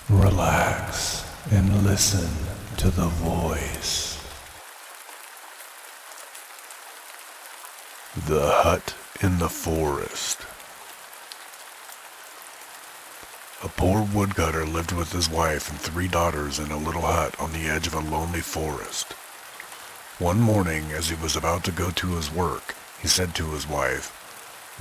Relax and listen to the voice. The Hut in the Forest. A poor woodcutter lived with his wife and 3 daughters in a little hut on the edge of a lonely forest. One morning, as he was about to go to his work, he said to his wife,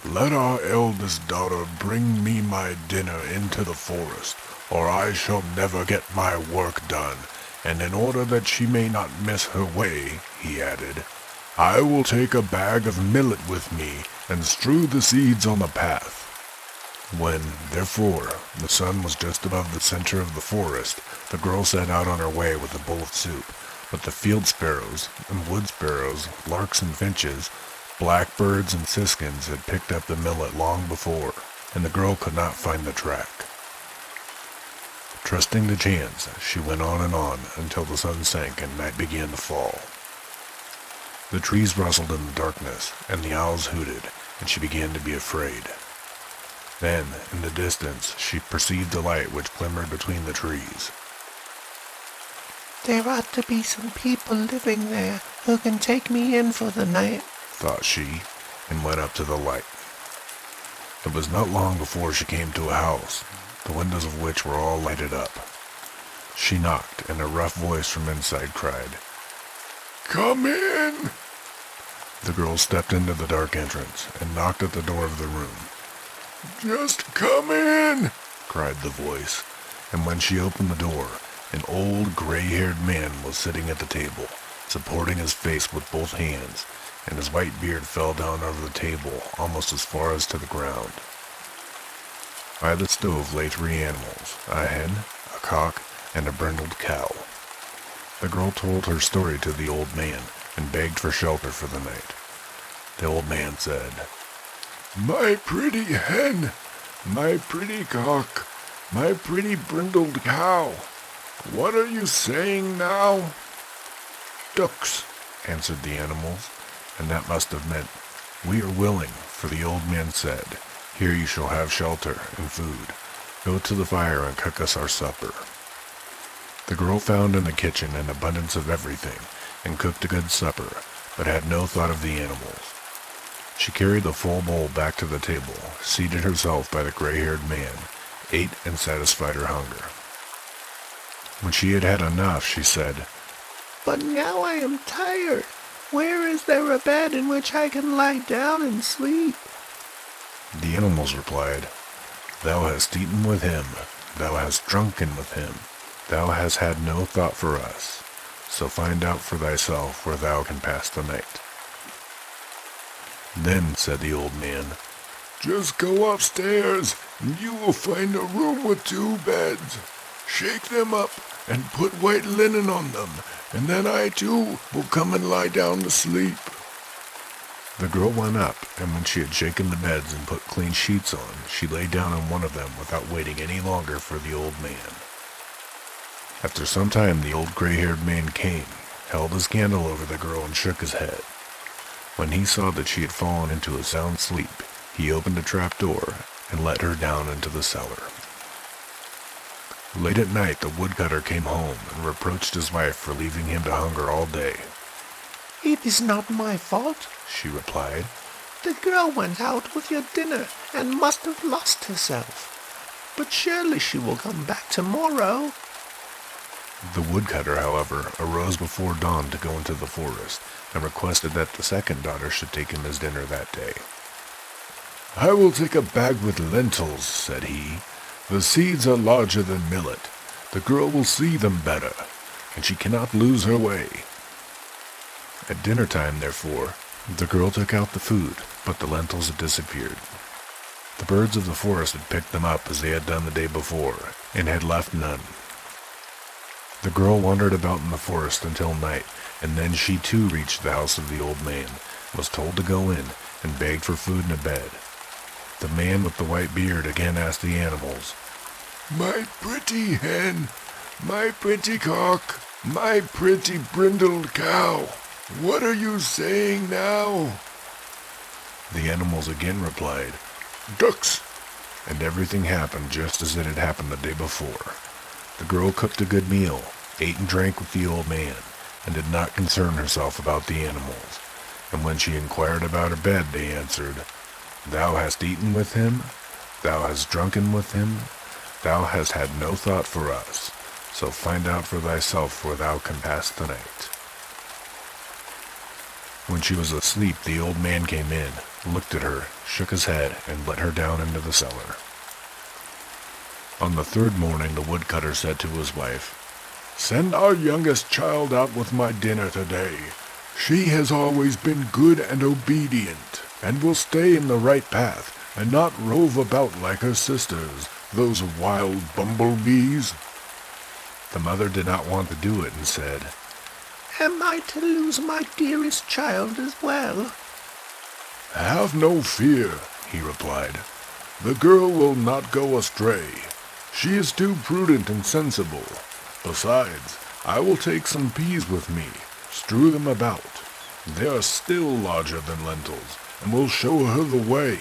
"Let our eldest daughter bring me my dinner into the forest, or I shall never get my work done, and in order that she may not miss her way," he added, "I will take a bag of millet with me and strew the seeds on the path." When, therefore, the sun was just above the center of the forest, the girl set out on her way with a bowl of soup, but the field sparrows and wood sparrows, larks and finches, blackbirds and siskins had picked up the millet long before, and the girl could not find the track. Trusting to chance, she went on until the sun sank and night began to fall. The trees rustled in the darkness, and the owls hooted, and she began to be afraid. Then, in the distance, she perceived a light which glimmered between the trees. "There ought to be some people living there who can take me in for the night," thought she, and went up to the light. It was not long before she came to a house, the windows of which were all lighted up. She knocked, and a rough voice from inside cried, "Come in!" The girl stepped into the dark entrance and knocked at the door of the room. "Just come in!" cried the voice, and when she opened the door, an old gray-haired man was sitting at the table, supporting his face with both hands, and his white beard fell down over the table almost as far as to the ground. By the stove lay 3 animals, a hen, a cock, and a brindled cow. The girl told her story to the old man and begged for shelter for the night. The old man said, "My pretty hen, my pretty cock, my pretty brindled cow, what are you saying now?" "Ducks," answered the animals, and that must have meant, "We are willing," for the old man said, "Here you shall have shelter and food. Go to the fire and cook us our supper." The girl found in the kitchen an abundance of everything, and cooked a good supper, but had no thought of the animals. She carried the full bowl back to the table, seated herself by the gray-haired man, ate and satisfied her hunger. When she had had enough, she said, "But now I am tired. Where is there a bed in which I can lie down and sleep?" The animals replied, "Thou hast eaten with him, thou hast drunken with him, thou hast had no thought for us, so find out for thyself where thou can pass the night." Then said the old man, "Just go upstairs, and you will find a room with 2 beds. Shake them up, and put white linen on them, and then I too will come and lie down to sleep." The girl went up, and when she had shaken the beds and put clean sheets on, she lay down on one of them without waiting any longer for the old man. After some time the old gray-haired man came, held his candle over the girl and shook his head. When he saw that she had fallen into a sound sleep, he opened a trap-door and let her down into the cellar. Late at night the woodcutter came home and reproached his wife for leaving him to hunger all day. "It is not my fault," she replied. "The girl went out with your dinner and must have lost herself. But surely she will come back tomorrow." The woodcutter, however, arose before dawn to go into the forest, and requested that the second daughter should take him his dinner that day. "I will take a bag with lentils," said he. "The seeds are larger than millet. The girl will see them better, and she cannot lose her way." At dinner time, therefore, the girl took out the food, but the lentils had disappeared. The birds of the forest had picked them up as they had done the day before, and had left none. The girl wandered about in the forest until night, and then she too reached the house of the old man, was told to go in, and begged for food and a bed. The man with the white beard again asked the animals, "My pretty hen, my pretty cock, my pretty brindled cow, what are you saying now?" The animals again replied, "Ducks," and everything happened just as it had happened the day before. The girl cooked a good meal, ate and drank with the old man, and did not concern herself about the animals. And when she inquired about her bed, they answered, "Thou hast eaten with him, thou hast drunken with him, thou hast had no thought for us, so find out for thyself where thou can pass the night." When she was asleep, the old man came in, looked at her, shook his head, and let her down into the cellar. On the third morning, the woodcutter said to his wife, "Send our youngest child out with my dinner today. She has always been good and obedient, and will stay in the right path, and not rove about like her sisters, those wild bumblebees." The mother did not want to do it, and said, "Am I to lose my dearest child as well?" "Have no fear," he replied. "The girl will not go astray. She is too prudent and sensible. Besides, I will take some peas with me, strew them about. They are still larger than lentils, and will show her the way."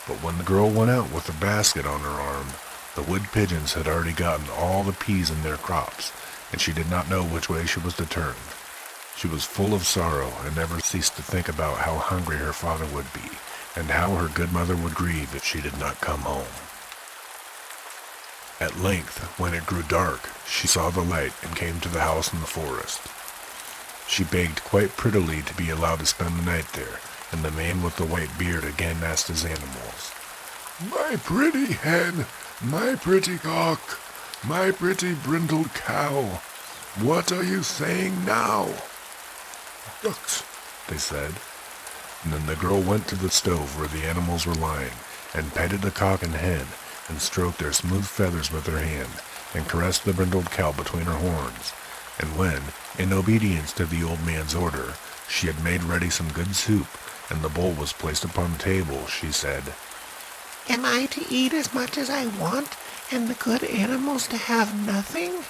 But when the girl went out with a basket on her arm, the wood pigeons had already gotten all the peas in their crops, and she did not know which way she was to turn. She was full of sorrow, and never ceased to think about how hungry her father would be, and how her good mother would grieve if she did not come home. At length, when it grew dark, she saw the light and came to the house in the forest. She begged quite prettily to be allowed to spend the night there, and the man with the white beard again asked his animals, "My pretty hen, my pretty cock, my pretty brindled cow, what are you saying now?" "Ducks," they said. And then the girl went to the stove where the animals were lying, and petted the cock and hen, and stroked their smooth feathers with her hand, and caressed the brindled cow between her horns. And when, in obedience to the old man's order, she had made ready some good soup, and the bowl was placed upon the table, she said, "Am I to eat as much as I want, and the good animals to have nothing?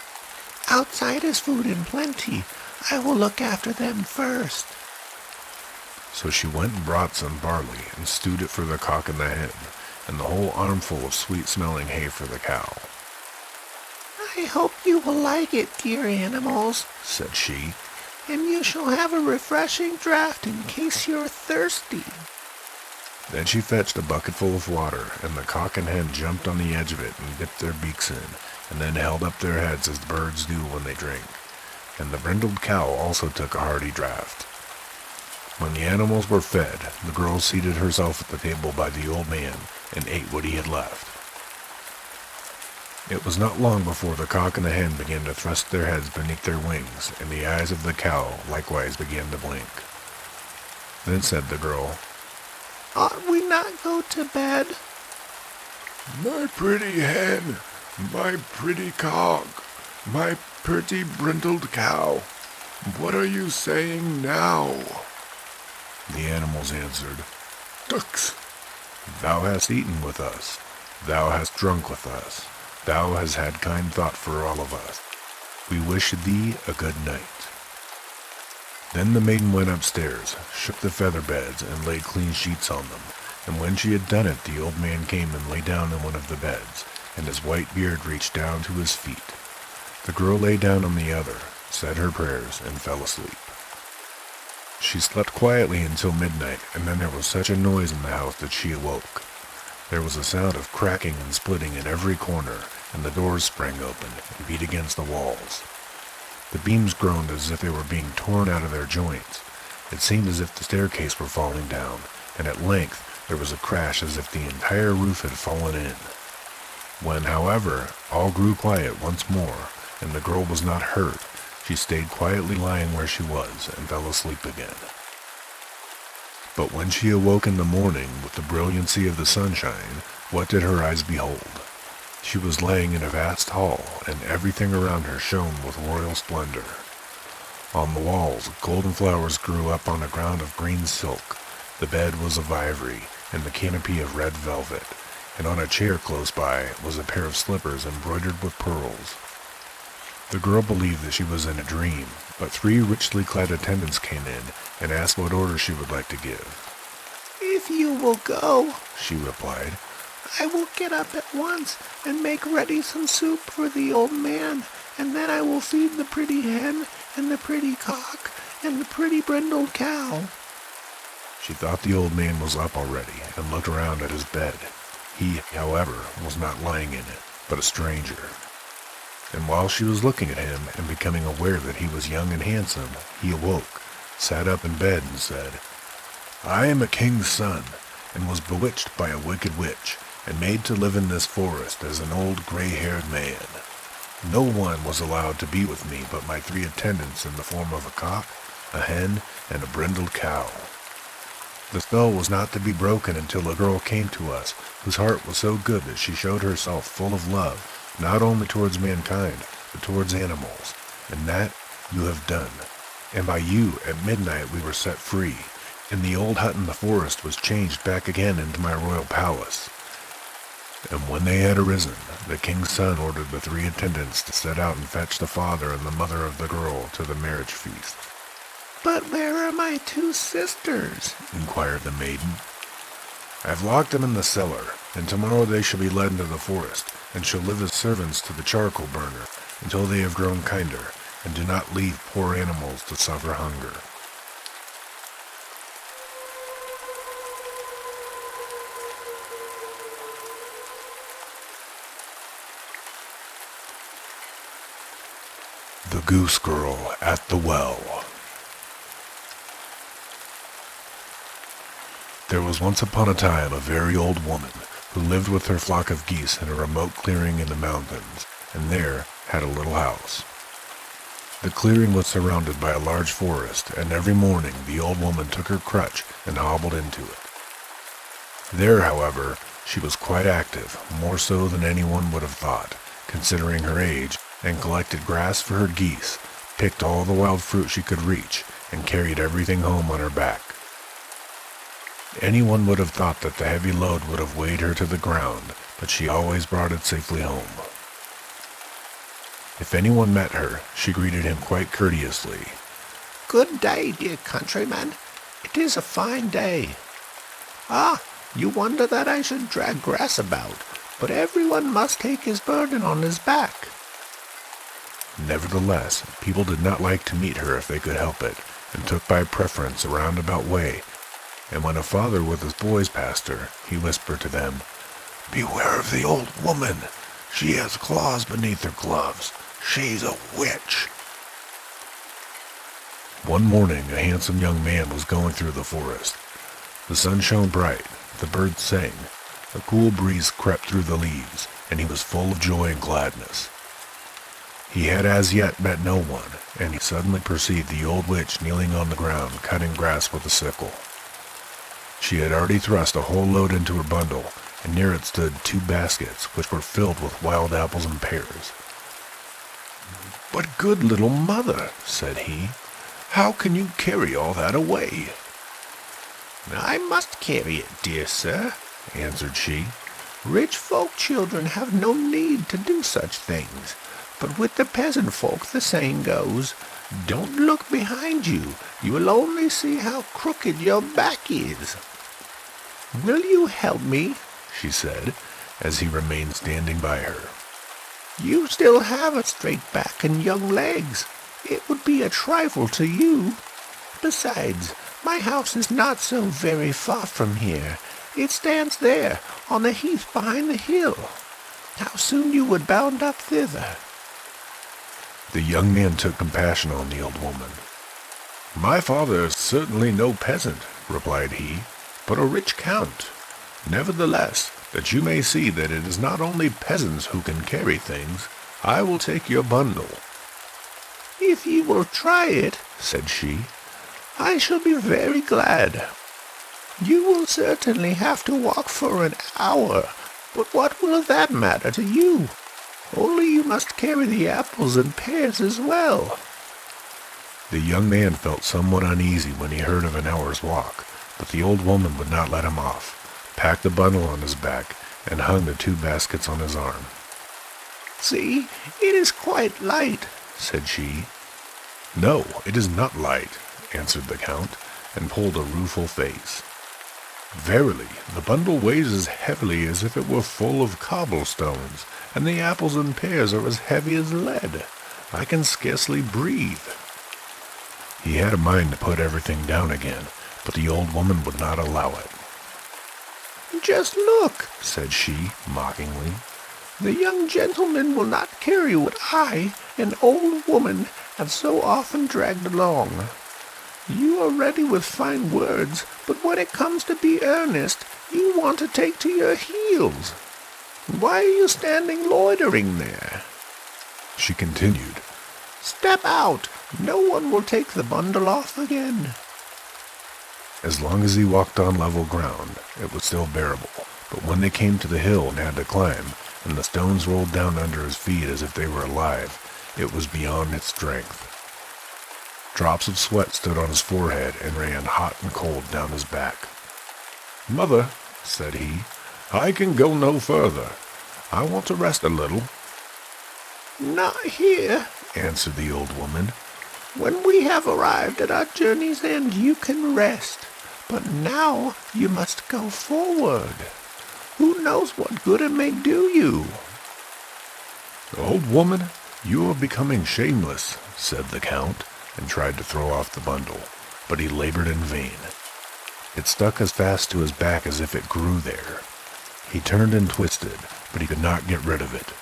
Outside is food in plenty. I will look after them first." So she went and brought some barley, and stewed it for the cock and the hen, and the whole armful of sweet-smelling hay for the cow. "I hope you will like it, dear animals," said she, "and you shall have a refreshing draught in case you're thirsty." Then she fetched a bucketful of water, and the cock and hen jumped on the edge of it and dipped their beaks in, and then held up their heads as the birds do when they drink. And the brindled cow also took a hearty draught. When the animals were fed, the girl seated herself at the table by the old man, and ate what he had left. It was not long before the cock and the hen began to thrust their heads beneath their wings, and the eyes of the cow likewise began to blink. Then said the girl, "Ought we not go to bed?" "My pretty hen, my pretty cock, my pretty brindled cow, what are you saying now?" The animals answered, "Ducks. Thou hast eaten with us, thou hast drunk with us, thou hast had kind thought for all of us. We wish thee a good night." Then the maiden went upstairs, shook the feather beds, and laid clean sheets on them, and when she had done it, the old man came and lay down in one of the beds, and his white beard reached down to his feet. The girl lay down on the other, said her prayers, and fell asleep. She slept quietly until midnight, and then there was such a noise in the house that she awoke. There was a sound of cracking and splitting in every corner, and the doors sprang open and beat against the walls. The beams groaned as if they were being torn out of their joints. It seemed as if the staircase were falling down, and at length there was a crash as if the entire roof had fallen in. When, however, all grew quiet once more, and the girl was not hurt, she stayed quietly lying where she was and fell asleep again. But when she awoke in the morning with the brilliancy of the sunshine, what did her eyes behold? She was laying in a vast hall, and everything around her shone with royal splendor. On the walls, golden flowers grew up on a ground of green silk. The bed was of ivory, and the canopy of red velvet, and on a chair close by was a pair of slippers embroidered with pearls. The girl believed that she was in a dream, but 3 richly clad attendants came in and asked what order she would like to give. "If you will go," she replied, I will get up at once and make ready some soup for the old man, and then I will feed the pretty hen and the pretty cock and the pretty brindled cow." She thought the old man was up already and looked around at his bed. He, however, was not lying in it, but a stranger. And while she was looking at him and becoming aware that he was young and handsome, he awoke, sat up in bed and said, "I am a king's son, and was bewitched by a wicked witch, and made to live in this forest as an old gray-haired man. No one was allowed to be with me but my 3 attendants in the form of a cock, a hen, and a brindled cow. The spell was not to be broken until a girl came to us, whose heart was so good that she showed herself full of love, not only towards mankind, but towards animals, and that you have done. And by you, at midnight, we were set free, and the old hut in the forest was changed back again into my royal palace." And when they had arisen, the king's son ordered the 3 attendants to set out and fetch the father and the mother of the girl to the marriage feast. "But where are my 2 sisters?" inquired the maiden. "I have locked them in the cellar, and tomorrow they shall be led into the forest, and shall live as servants to the charcoal burner, until they have grown kinder, and do not leave poor animals to suffer hunger." The Goose Girl at the Well. There was once upon a time a very old woman who lived with her flock of geese in a remote clearing in the mountains, and there had a little house. The clearing was surrounded by a large forest, and every morning the old woman took her crutch and hobbled into it. There, however, she was quite active, more so than anyone would have thought, considering her age, and collected grass for her geese, picked all the wild fruit she could reach, and carried everything home on her back. Anyone would have thought that the heavy load would have weighed her to the ground, but she always brought it safely home. If anyone met her, she greeted him quite courteously. "Good day, dear countryman. It is a fine day. Ah, you wonder that I should drag grass about, but everyone must take his burden on his back." Nevertheless, people did not like to meet her if they could help it, and took by preference a roundabout way, and when a father with his boys passed her, he whispered to them, "Beware of the old woman. She has claws beneath her gloves. She's a witch." One morning, a handsome young man was going through the forest. The sun shone bright, the birds sang, a cool breeze crept through the leaves, and he was full of joy and gladness. He had as yet met no one, and he suddenly perceived the old witch kneeling on the ground, cutting grass with a sickle. She had already thrust a whole load into her bundle, and near it stood 2 baskets, which were filled with wild apples and pears. "But good little mother," said he, "how can you carry all that away?" "I must carry it, dear sir," answered she. "Rich folk children have no need to do such things. But with the peasant folk the saying goes, 'Don't look behind you, you will only see how crooked your back is.' Will you help me?" she said, as he remained standing by her. "You still have a straight back and young legs. It would be a trifle to you. Besides, my house is not so very far from here. It stands there, on the heath behind the hill. How soon you would bound up thither." The young man took compassion on the old woman. "My father is certainly no peasant," replied he, "but a rich count. Nevertheless, that you may see that it is not only peasants who can carry things, I will take your bundle." "If you will try it," said she, "I shall be very glad. You will certainly have to walk for an hour, but what will that matter to you? Only you must carry the apples and pears as well." The young man felt somewhat uneasy when he heard of an hour's walk, but the old woman would not let him off, packed the bundle on his back, and hung the 2 baskets on his arm. "See, it is quite light," said she. "No, it is not light," answered the count, and pulled a rueful face. Verily, the bundle weighs as heavily as if it were full of cobblestones, and the apples and pears are as heavy as lead. I can scarcely breathe." He had a mind to put everything down again, but the old woman would not allow it. "Just look," said she, mockingly. "The young gentleman will not carry what I, an old woman, have so often dragged along. You are ready with fine words, but when it comes to be earnest, you want to take to your heels. Why are you standing loitering there?" She continued, "Step out. No one will take the bundle off again." As long as he walked on level ground, it was still bearable, but when they came to the hill and had to climb, and the stones rolled down under his feet as if they were alive, it was beyond its strength. Drops of sweat stood on his forehead and ran hot and cold down his back. "Mother," said he, "I can go no further. I want to rest a little." "Not here," answered the old woman. "When we have arrived at our journey's end, you can rest. But now you must go forward. Who knows what good it may do you?" "Old woman, you are becoming shameless," said the Count, and tried to throw off the bundle, but he labored in vain. It stuck as fast to his back as if it grew there. He turned and twisted, but he could not get rid of it.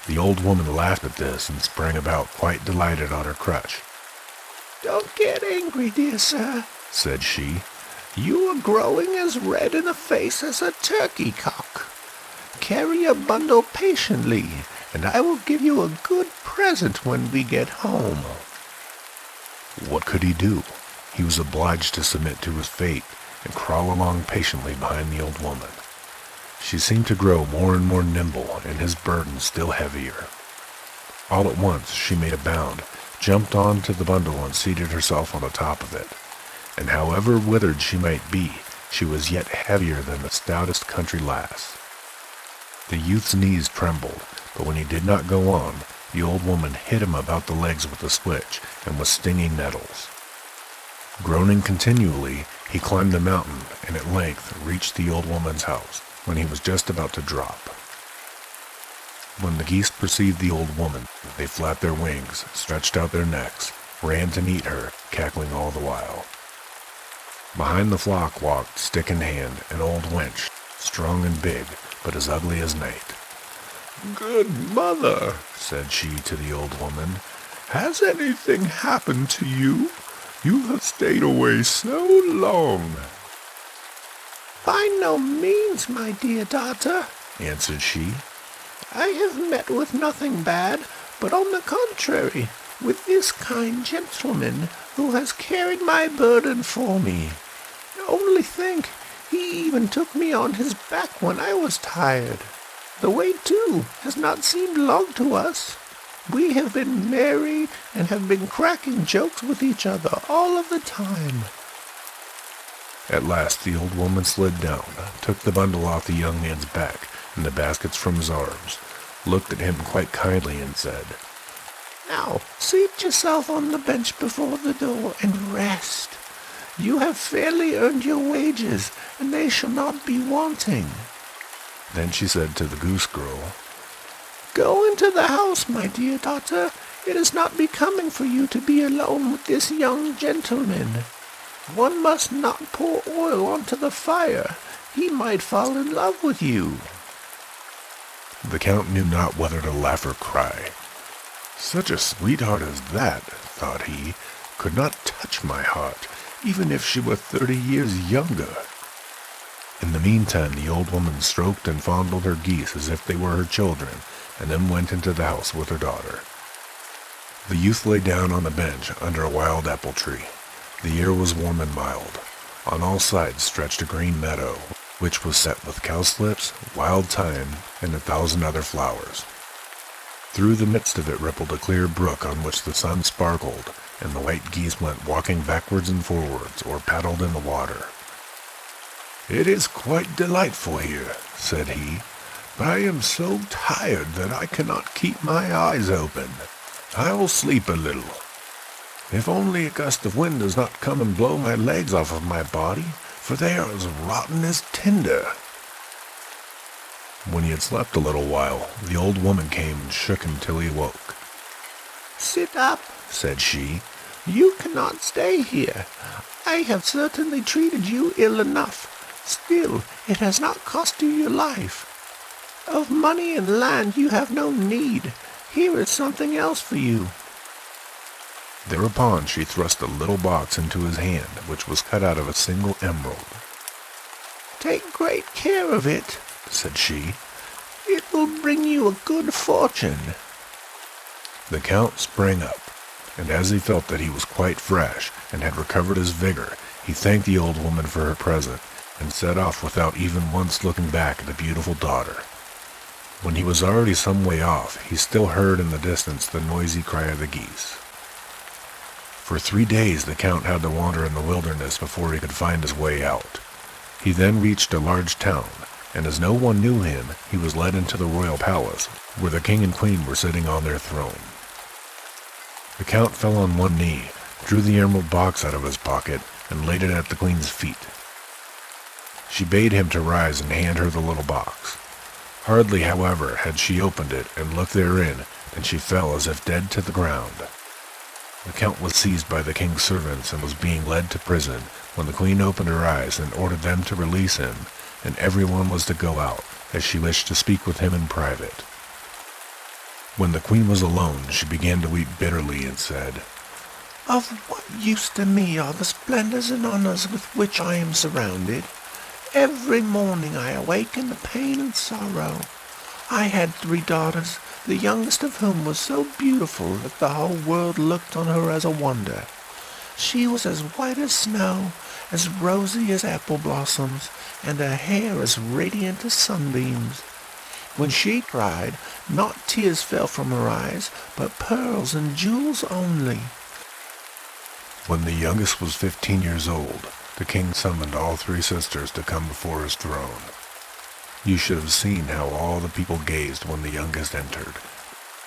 The old woman laughed at this and sprang about, quite delighted on her crutch. "Don't get angry, dear sir," said she. "You are growing as red in the face as a turkey cock. Carry your bundle patiently, and I will give you a good present when we get home." What could he do? He was obliged to submit to his fate and crawl along patiently behind the old woman. She seemed to grow more and more nimble, and his burden still heavier. All at once she made a bound, jumped on to the bundle and seated herself on the top of it. And however withered she might be, she was yet heavier than the stoutest country lass. The youth's knees trembled, but when he did not go on, the old woman hit him about the legs with a switch and with stinging nettles. Groaning continually, he climbed the mountain and at length reached the old woman's house when he was just about to drop. When the geese perceived the old woman, they flapped their wings, stretched out their necks, ran to meet her, cackling all the while. Behind the flock walked, stick in hand, an old wench, strong and big, but as ugly as night. "Good mother," said she to the old woman, "has anything happened to you? You have stayed away so long." "By no means, my dear daughter," answered she. "I have met with nothing bad, but on the contrary, with this kind gentleman who has carried my burden for me. Only think, he even took me on his back when I was tired. The way, too, has not seemed long to us. We have been merry and have been cracking jokes with each other all of the time." At last the old woman slid down, took the bundle off the young man's back and the baskets from his arms, looked at him quite kindly and said, "Now seat yourself on the bench before the door and rest. You have fairly earned your wages, and they shall not be wanting." Then she said to the goose girl, "Go into the house, my dear daughter. It is not becoming for you to be alone with this young gentleman. One must not pour oil onto the fire. He might fall in love with you." The Count knew not whether to laugh or cry. Such a sweetheart as that, thought he, could not touch my heart, even if she were 30 years younger. In the meantime, the old woman stroked and fondled her geese as if they were her children, and then went into the house with her daughter. The youth lay down on the bench under a wild apple tree. The air was warm and mild. On all sides stretched a green meadow, which was set with cowslips, wild thyme, and 1,000 other flowers. Through the midst of it rippled a clear brook on which the sun sparkled, and the white geese went walking backwards and forwards, or paddled in the water. "It is quite delightful here," said he, "but I am so tired that I cannot keep my eyes open. I will sleep a little. If only a gust of wind does not come and blow my legs off of my body, for they are as rotten as tinder." When he had slept a little while, the old woman came and shook him till he woke. "Sit up," said she. "You cannot stay here. I have certainly treated you ill enough. Still, it has not cost you your life. Of money and land you have no need. Here is something else for you." Thereupon she thrust a little box into his hand, which was cut out of a single emerald. "Take great care of it," said she. "It will bring you a good fortune." The Count sprang up, and as he felt that he was quite fresh and had recovered his vigor, he thanked the old woman for her present, and set off without even once looking back at the beautiful daughter. When he was already some way off, he still heard in the distance the noisy cry of the geese. For 3 days the Count had to wander in the wilderness before he could find his way out. He then reached a large town, and as no one knew him, he was led into the royal palace, where the king and queen were sitting on their throne. The Count fell on one knee, drew the emerald box out of his pocket, and laid it at the queen's feet. She bade him to rise and hand her the little box. Hardly, however, had she opened it and looked therein, than she fell as if dead to the ground. The Count was seized by the king's servants and was being led to prison, when the queen opened her eyes and ordered them to release him, and everyone was to go out, as she wished to speak with him in private. When the queen was alone, she began to weep bitterly and said, "Of what use to me are the splendors and honors with which I am surrounded? Every morning I awake in the pain and sorrow. I had 3 daughters, the youngest of whom was so beautiful that the whole world looked on her as a wonder. She was as white as snow, as rosy as apple blossoms, and her hair as radiant as sunbeams. When she cried, not tears fell from her eyes, but pearls and jewels only." When the youngest was 15 years old, the king summoned all 3 sisters to come before his throne. You should have seen how all the people gazed when the youngest entered.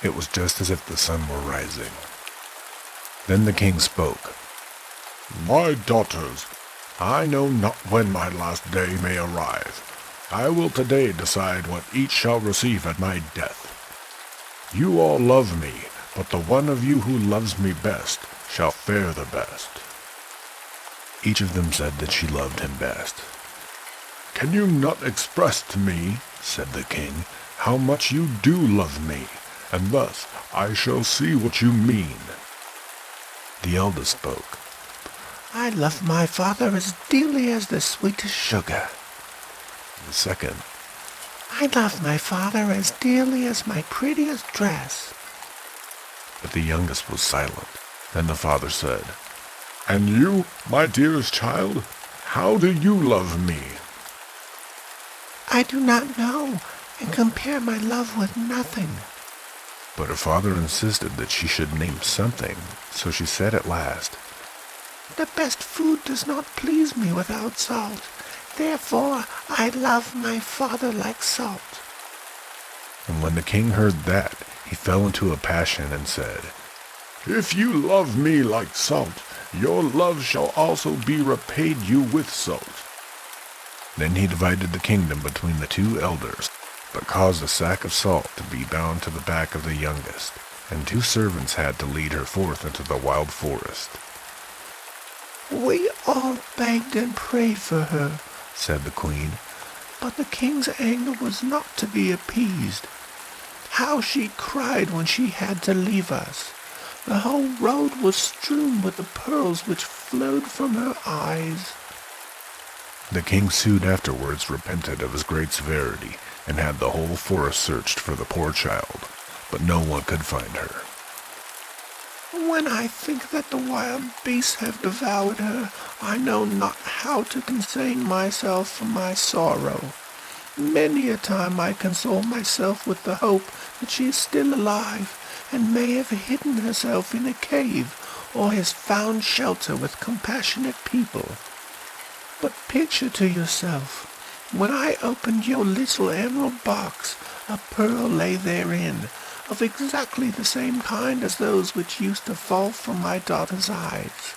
It was just as if the sun were rising. Then the king spoke. "My daughters, I know not when my last day may arrive. I will today decide what each shall receive at my death. You all love me, but the one of you who loves me best shall fare the best." Each of them said that she loved him best. "Can you not express to me," said the king, "how much you do love me, and thus I shall see what you mean?" The eldest spoke. "I love my father as dearly as the sweetest sugar." The second. "I love my father as dearly as my prettiest dress." But the youngest was silent. Then the father said, "And you, my dearest child, how do you love me?" "I do not know, and compare my love with nothing." But her father insisted that she should name something, so she said at last, "The best food does not please me without salt. Therefore I love my father like salt." And when the king heard that, he fell into a passion and said, "If you love me like salt, your love shall also be repaid you with salt." Then he divided the kingdom between the 2 elders, but caused a sack of salt to be bound to the back of the youngest, and 2 servants had to lead her forth into the wild forest. "We all begged and prayed for her," said the queen, "but the king's anger was not to be appeased. How she cried when she had to leave us! The whole road was strewn with the pearls which flowed from her eyes." The king soon afterwards repented of his great severity, and had the whole forest searched for the poor child, but no one could find her. "When I think that the wild beasts have devoured her, I know not how to contain myself for my sorrow. Many a time I console myself with the hope that she is still alive, and may have hidden herself in a cave, or has found shelter with compassionate people. But picture to yourself, when I opened your little emerald box, a pearl lay therein, of exactly the same kind as those which used to fall from my daughter's eyes.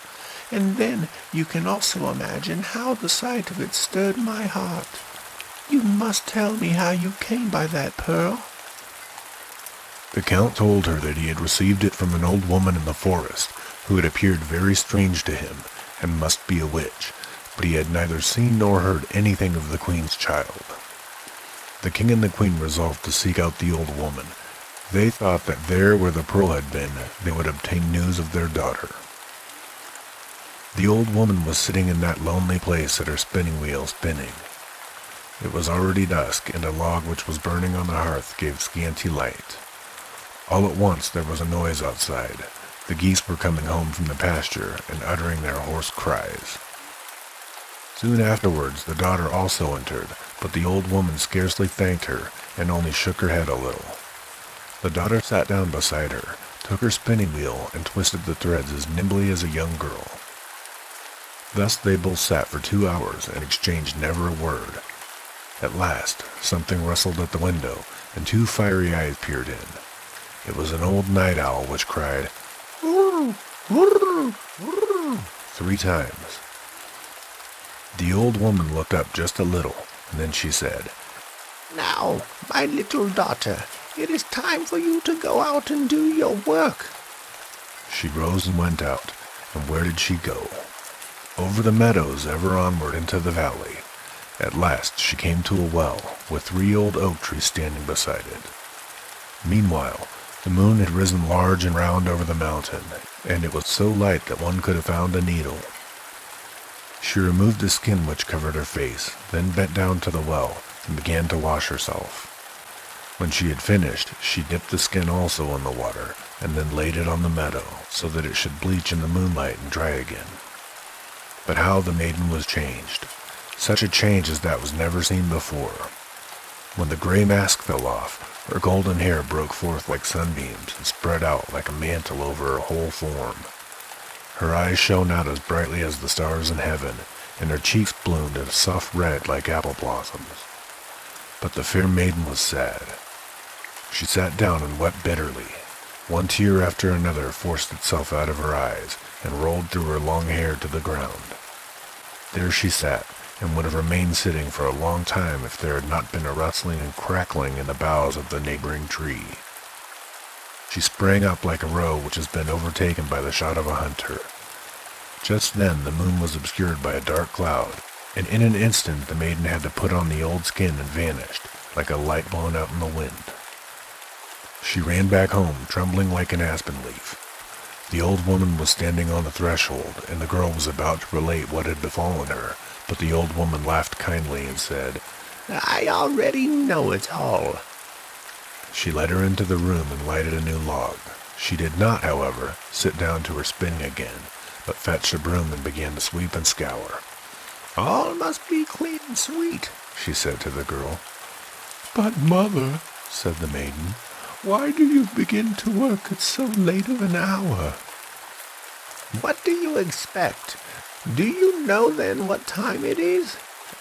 and then you can also imagine how the sight of it stirred my heart. You must tell me how you came by that pearl." The Count told her that he had received it from an old woman in the forest, who had appeared very strange to him, and must be a witch, but he had neither seen nor heard anything of the Queen's child. The King and the Queen resolved to seek out the old woman. They thought that there where the pearl had been, they would obtain news of their daughter. The old woman was sitting in that lonely place at her spinning wheel spinning. It was already dusk, and a log which was burning on the hearth gave scanty light. All at once there was a noise outside. The geese were coming home from the pasture and uttering their hoarse cries. Soon afterwards the daughter also entered, but the old woman scarcely thanked her and only shook her head a little. The daughter sat down beside her, took her spinning wheel, and twisted the threads as nimbly as a young girl. Thus they both sat for 2 hours and exchanged never a word. At last something rustled at the window, and 2 fiery eyes peered in. It was an old night owl which cried, "Woo! Woo! Woo!" 3 times. The old woman looked up just a little, and then she said, "Now, my little daughter, it is time for you to go out and do your work." She rose and went out, and where did she go? Over the meadows, ever onward into the valley. At last she came to a well, with 3 old oak trees standing beside it. Meanwhile, the moon had risen large and round over the mountain, and it was so light that one could have found a needle. She removed the skin which covered her face, then bent down to the well, and began to wash herself. When she had finished, she dipped the skin also in the water, and then laid it on the meadow, so that it should bleach in the moonlight and dry again. But how the maiden was changed! Such a change as that was never seen before. When the gray mask fell off, her golden hair broke forth like sunbeams and spread out like a mantle over her whole form. Her eyes shone out as brightly as the stars in heaven, and her cheeks bloomed a soft red like apple blossoms. But the fair maiden was sad. She sat down and wept bitterly. One tear after another forced itself out of her eyes and rolled through her long hair to the ground. There she sat, and would have remained sitting for a long time if there had not been a rustling and crackling in the boughs of the neighboring tree. She sprang up like a roe which has been overtaken by the shot of a hunter. Just then the moon was obscured by a dark cloud, and in an instant the maiden had to put on the old skin and vanished, like a light blown out in the wind. She ran back home, trembling like an aspen leaf. The old woman was standing on the threshold, and the girl was about to relate what had befallen her, but the old woman laughed kindly and said, "I already know it all." She led her into the room and lighted a new log. She did not, however, sit down to her spinning again, but fetched a broom and began to sweep and scour. "All must be clean and sweet," she said to the girl. "But, mother," said the maiden, "why do you begin to work at so late of an hour?" "What do you expect? Do you know then what time it is?"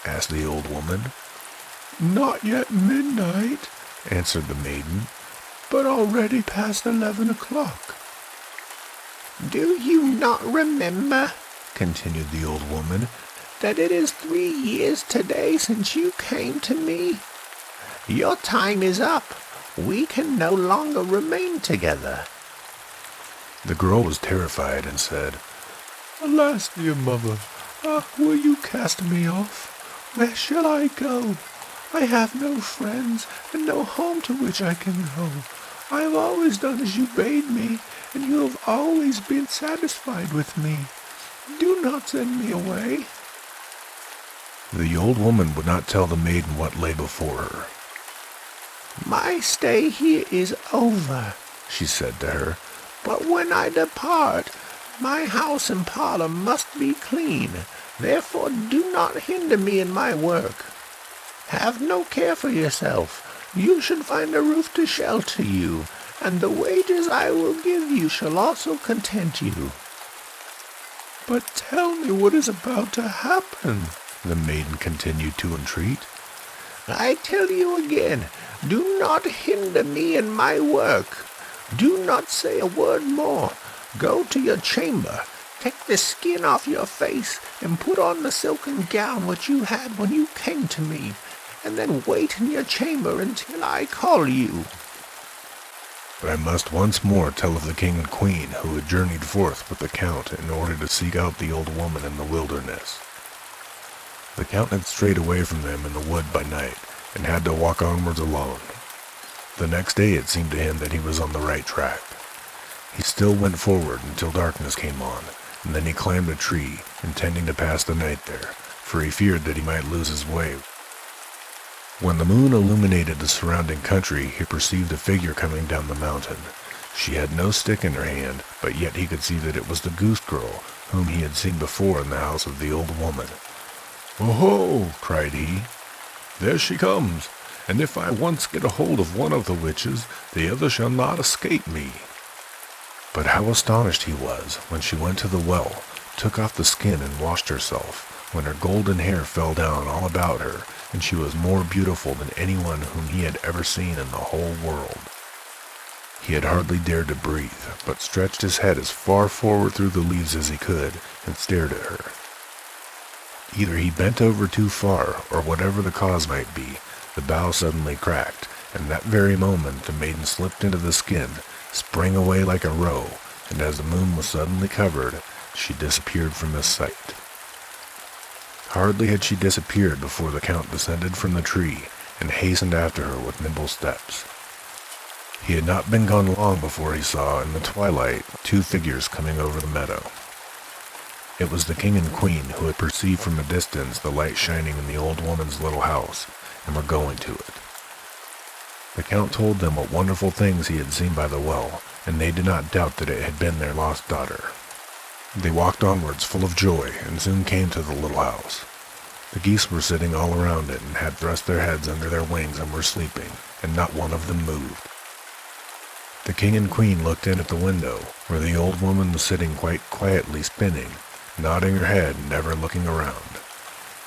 asked the old woman. "Not yet midnight," answered the maiden, "but already past 11 o'clock. "Do you not remember," continued the old woman, "that it is 3 years today since you came to me? Your time is up. We can no longer remain together." The girl was terrified and said, "Alas, dear mother, will you cast me off? Where shall I go? I have no friends and no home to which I can go. I have always done as you bade me, and you have always been satisfied with me. Do not send me away." The old woman would not tell the maiden what lay before her. "My stay here is over," she said to her, "but when I depart, my house and parlor must be clean. Therefore do not hinder me in my work. Have no care for yourself. You should find a roof to shelter you, and the wages I will give you shall also content you." "But tell me what is about to happen," the maiden continued to entreat. "I tell you again, do not hinder me in my work. Do not say a word more. Go to your chamber, Take the skin off your face and put on the silken gown which you had when you came to me, and then wait in your chamber until I call you." But I must once more tell of the king and queen who had journeyed forth with the count in order to seek out the old woman in the wilderness. The count had strayed away from them in the wood by night, and had to walk onwards alone. The next day it seemed to him that he was on the right track. He still went forward until darkness came on, and then he climbed a tree, intending to pass the night there, for he feared that he might lose his way. When the moon illuminated the surrounding country, he perceived a figure coming down the mountain. She had no stick in her hand, but yet he could see that it was the Goose Girl, whom he had seen before in the house of the old woman. "Oh-ho!" cried he. "There she comes, and if I once get a hold of one of the witches, the other shall not escape me." But how astonished he was when she went to the well, took off the skin and washed herself, when her golden hair fell down all about her, and she was more beautiful than anyone whom he had ever seen in the whole world. He had hardly dared to breathe, but stretched his head as far forward through the leaves as he could, and stared at her. Either he bent over too far, or whatever the cause might be, the bough suddenly cracked, and that very moment the maiden slipped into the skin, sprang away like a roe, and as the moon was suddenly covered, she disappeared from his sight. Hardly had she disappeared before the count descended from the tree, and hastened after her with nimble steps. He had not been gone long before he saw, in the twilight, two figures coming over the meadow. It was the king and queen, who had perceived from a distance the light shining in the old woman's little house, and were going to it. The count told them what wonderful things he had seen by the well, and they did not doubt that it had been their lost daughter. They walked onwards full of joy, and soon came to the little house. The geese were sitting all around it, and had thrust their heads under their wings and were sleeping, and not one of them moved. The king and queen looked in at the window, where the old woman was sitting quite quietly spinning, nodding her head and never looking around.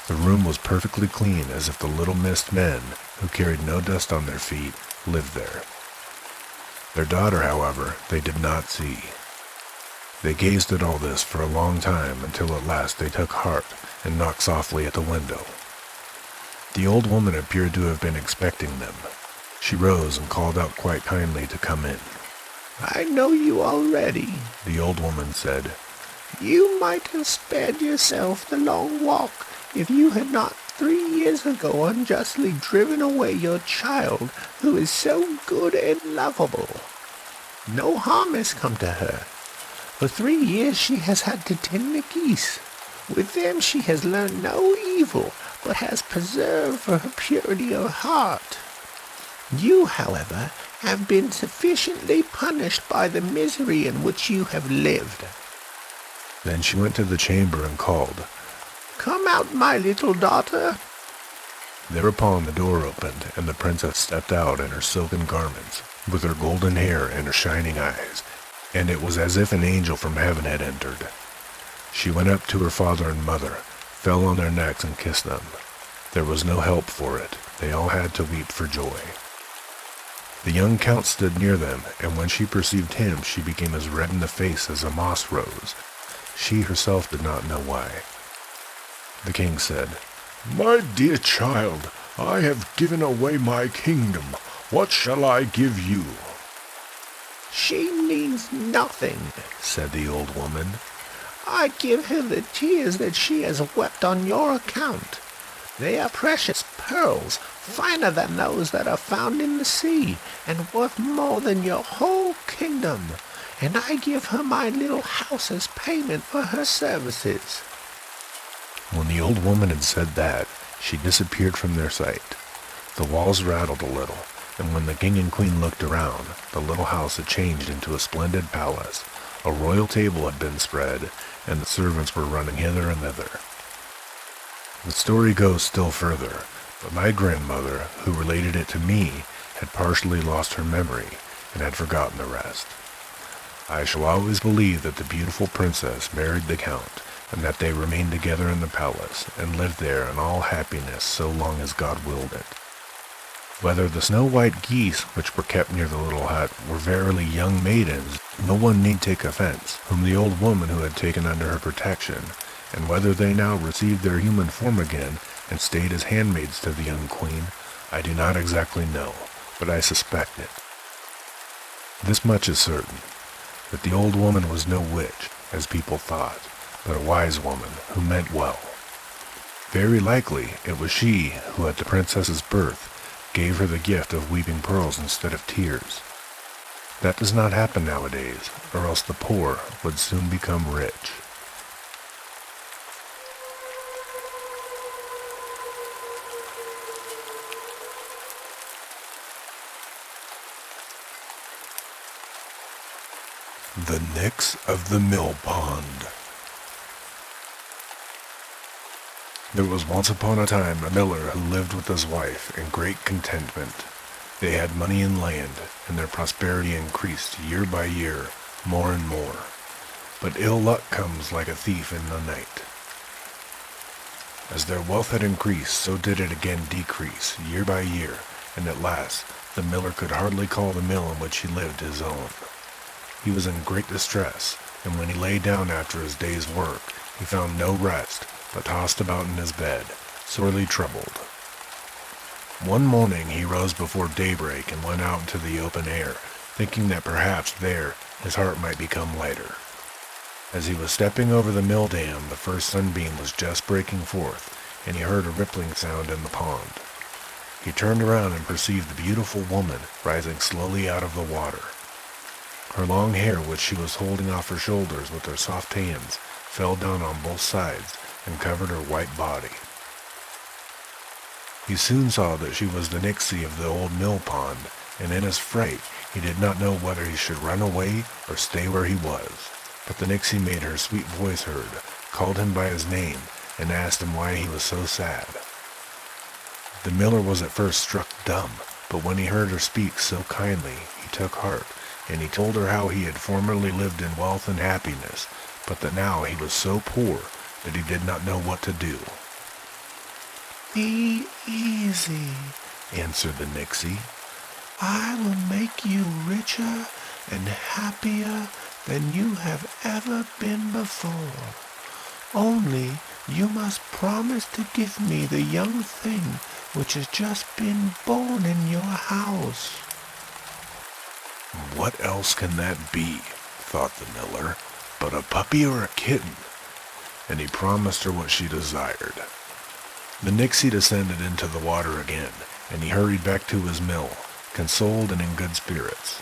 The room was perfectly clean, as if the little mist men, who carried no dust on their feet, lived there. Their daughter, however, they did not see. They gazed at all this for a long time, until at last they took heart and knocked softly at the window. The old woman appeared to have been expecting them. She rose and called out quite kindly to come in. "I know you already," the old woman said. "You might have spared yourself the long walk if you had not 3 years ago unjustly driven away your child, who is so good and lovable. No harm has come to her. For 3 years she has had to tend the geese. With them she has learned no evil, but has preserved for her purity of heart. You, however, have been sufficiently punished by the misery in which you have lived." Then she went to the chamber and called, "Come out, my little daughter." Thereupon the door opened, and the princess stepped out in her silken garments, with her golden hair and her shining eyes, and it was as if an angel from heaven had entered. She went up to her father and mother, fell on their necks and kissed them. There was no help for it. They all had to weep for joy. The young count stood near them, and when she perceived him, she became as red in the face as a moss rose. She herself did not know why. The king said, "My dear child, I have given away my kingdom. What shall I give you?" "She needs nothing," said the old woman. "I give her the tears that she has wept on your account. They are precious pearls, finer than those that are found in the sea, and worth more than your whole kingdom. And I give her my little house as payment for her services." When the old woman had said that, she disappeared from their sight. The walls rattled a little, and when the king and queen looked around, the little house had changed into a splendid palace. A royal table had been spread, and the servants were running hither and thither. The story goes still further, but my grandmother, who related it to me, had partially lost her memory, and had forgotten the rest. I shall always believe that the beautiful princess married the count, and that they remained together in the palace, and lived there in all happiness so long as God willed it. Whether the snow-white geese which were kept near the little hut were verily young maidens No one need take offense, whom the old woman who had taken under her protection, and whether they now received their human form again and stayed as handmaids to the young queen, I do not exactly know, but I suspect it. This much is certain, that the old woman was no witch, as people thought, but a wise woman who meant well. Very likely it was she who at the princess's birth gave her the gift of weeping pearls instead of tears. That does not happen nowadays, or else the poor would soon become rich. The Nix of the Mill Pond. There was once upon a time a miller who lived with his wife in great contentment. They had money and land, and their prosperity increased year by year, more and more. But ill luck comes like a thief in the night. As their wealth had increased, so did it again decrease, year by year, and at last the miller could hardly call the mill in which he lived his own. He was in great distress, and when he lay down after his day's work, he found no rest, but tossed about in his bed, sorely troubled. One morning he rose before daybreak and went out into the open air, thinking that perhaps there his heart might become lighter. As he was stepping over the mill dam, the first sunbeam was just breaking forth, and he heard a rippling sound in the pond. He turned around and perceived the beautiful woman rising slowly out of the water. Her long hair, which she was holding off her shoulders with her soft hands, fell down on both sides and covered her white body. He soon saw that she was the Nixie of the old mill pond, and in his fright he did not know whether he should run away or stay where he was. But the Nixie made her sweet voice heard, called him by his name, and asked him why he was so sad. The miller was at first struck dumb, but when he heard her speak so kindly, he took heart, and he told her how he had formerly lived in wealth and happiness, but that now he was so poor that he did not know what to do. "Be easy," answered the Nixie. "I will make you richer and happier than you have ever been before. Only you must promise to give me the young thing which has just been born in your house." What else can that be, thought the miller, but a puppy or a kitten? And he promised her what she desired. The Nixie descended into the water again, and he hurried back to his mill, consoled and in good spirits.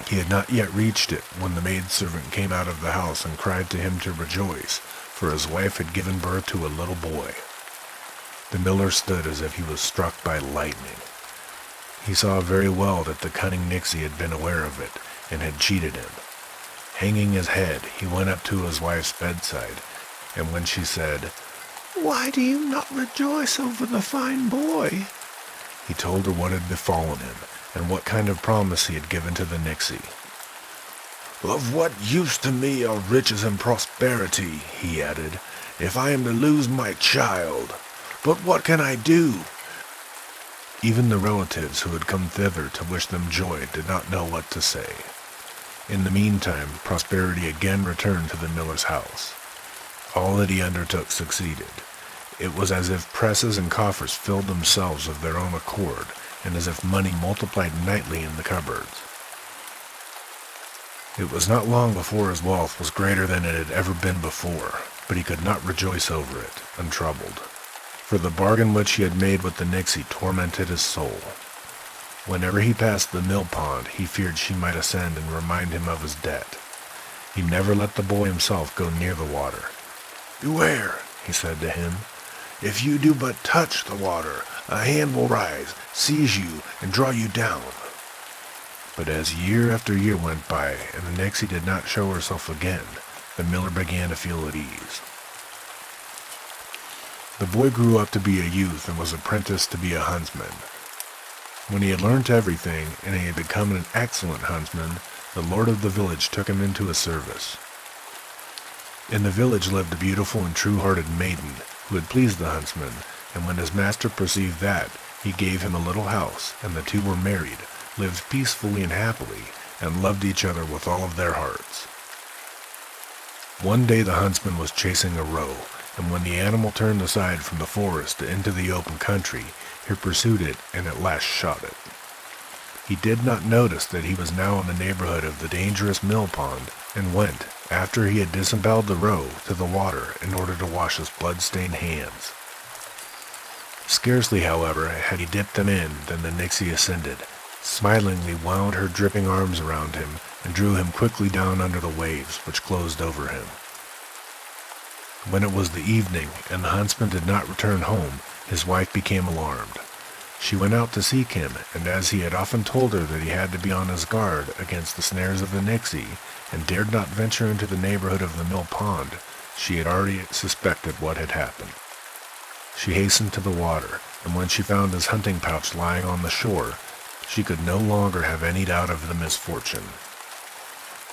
He had not yet reached it when the maidservant came out of the house and cried to him to rejoice, for his wife had given birth to a little boy. The miller stood as if he was struck by lightning. He saw very well that the cunning Nixie had been aware of it, and had cheated him. Hanging his head, he went up to his wife's bedside, and when she said, "Why do you not rejoice over the fine boy?" he told her what had befallen him, and what kind of promise he had given to the Nixie. "Of what use to me are riches and prosperity," he added, "if I am to lose my child? But what can I do?" Even the relatives who had come thither to wish them joy did not know what to say. In the meantime, prosperity again returned to the miller's house. All that he undertook succeeded. It was as if presses and coffers filled themselves of their own accord, and as if money multiplied nightly in the cupboards. It was not long before his wealth was greater than it had ever been before, but he could not rejoice over it, untroubled. For the bargain which he had made with the Nixie tormented his soul. Whenever he passed the mill pond, he feared she might ascend and remind him of his debt. He never let the boy himself go near the water. "Beware," he said to him. "If you do but touch the water, a hand will rise, seize you, and draw you down." But as year after year went by, and the Nixie did not show herself again, the miller began to feel at ease. The boy grew up to be a youth and was apprenticed to be a huntsman. When he had learnt everything, and he had become an excellent huntsman, the lord of the village took him into his service. In the village lived a beautiful and true-hearted maiden, who had pleased the huntsman, and when his master perceived that, he gave him a little house, and the two were married, lived peacefully and happily, and loved each other with all of their hearts. One day the huntsman was chasing a roe, and when the animal turned aside from the forest into the open country, he pursued it and at last shot it. He did not notice that he was now in the neighborhood of the dangerous mill pond, and went, after he had disemboweled the roe, to the water in order to wash his blood-stained hands. Scarcely, however, had he dipped them in than the nixie ascended, smilingly wound her dripping arms around him, and drew him quickly down under the waves which closed over him. When it was the evening, and the huntsman did not return home, his wife became alarmed. She went out to seek him, and as he had often told her that he had to be on his guard against the snares of the nixie, and dared not venture into the neighborhood of the mill pond, she had already suspected what had happened. She hastened to the water, and when she found his hunting pouch lying on the shore, she could no longer have any doubt of the misfortune.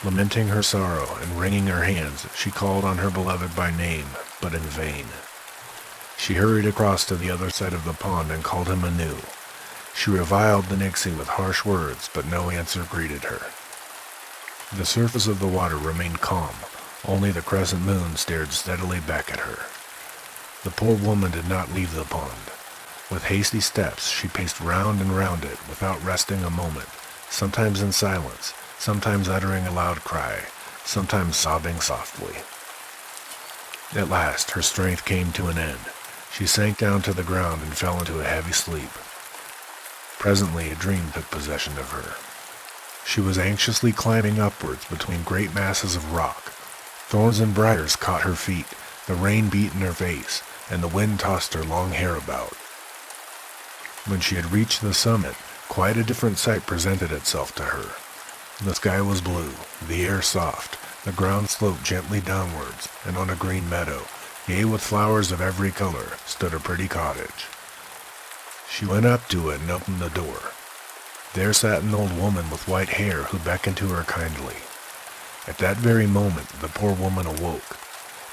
Lamenting her sorrow and wringing her hands, she called on her beloved by name, but in vain. She hurried across to the other side of the pond and called him anew. She reviled the nixie with harsh words, but no answer greeted her. The surface of the water remained calm, only the crescent moon stared steadily back at her. The poor woman did not leave the pond. With hasty steps she paced round and round it without resting a moment, sometimes in silence, sometimes uttering a loud cry, sometimes sobbing softly. At last her strength came to an end. She sank down to the ground and fell into a heavy sleep. Presently a dream took possession of her. She was anxiously climbing upwards between great masses of rock. Thorns and briars caught her feet, the rain beat in her face, and the wind tossed her long hair about. When she had reached the summit, quite a different sight presented itself to her. The sky was blue, the air soft, the ground sloped gently downwards, and on a green meadow, gay with flowers of every color, stood a pretty cottage. She went up to it and opened the door. There sat an old woman with white hair who beckoned to her kindly. At that very moment the poor woman awoke.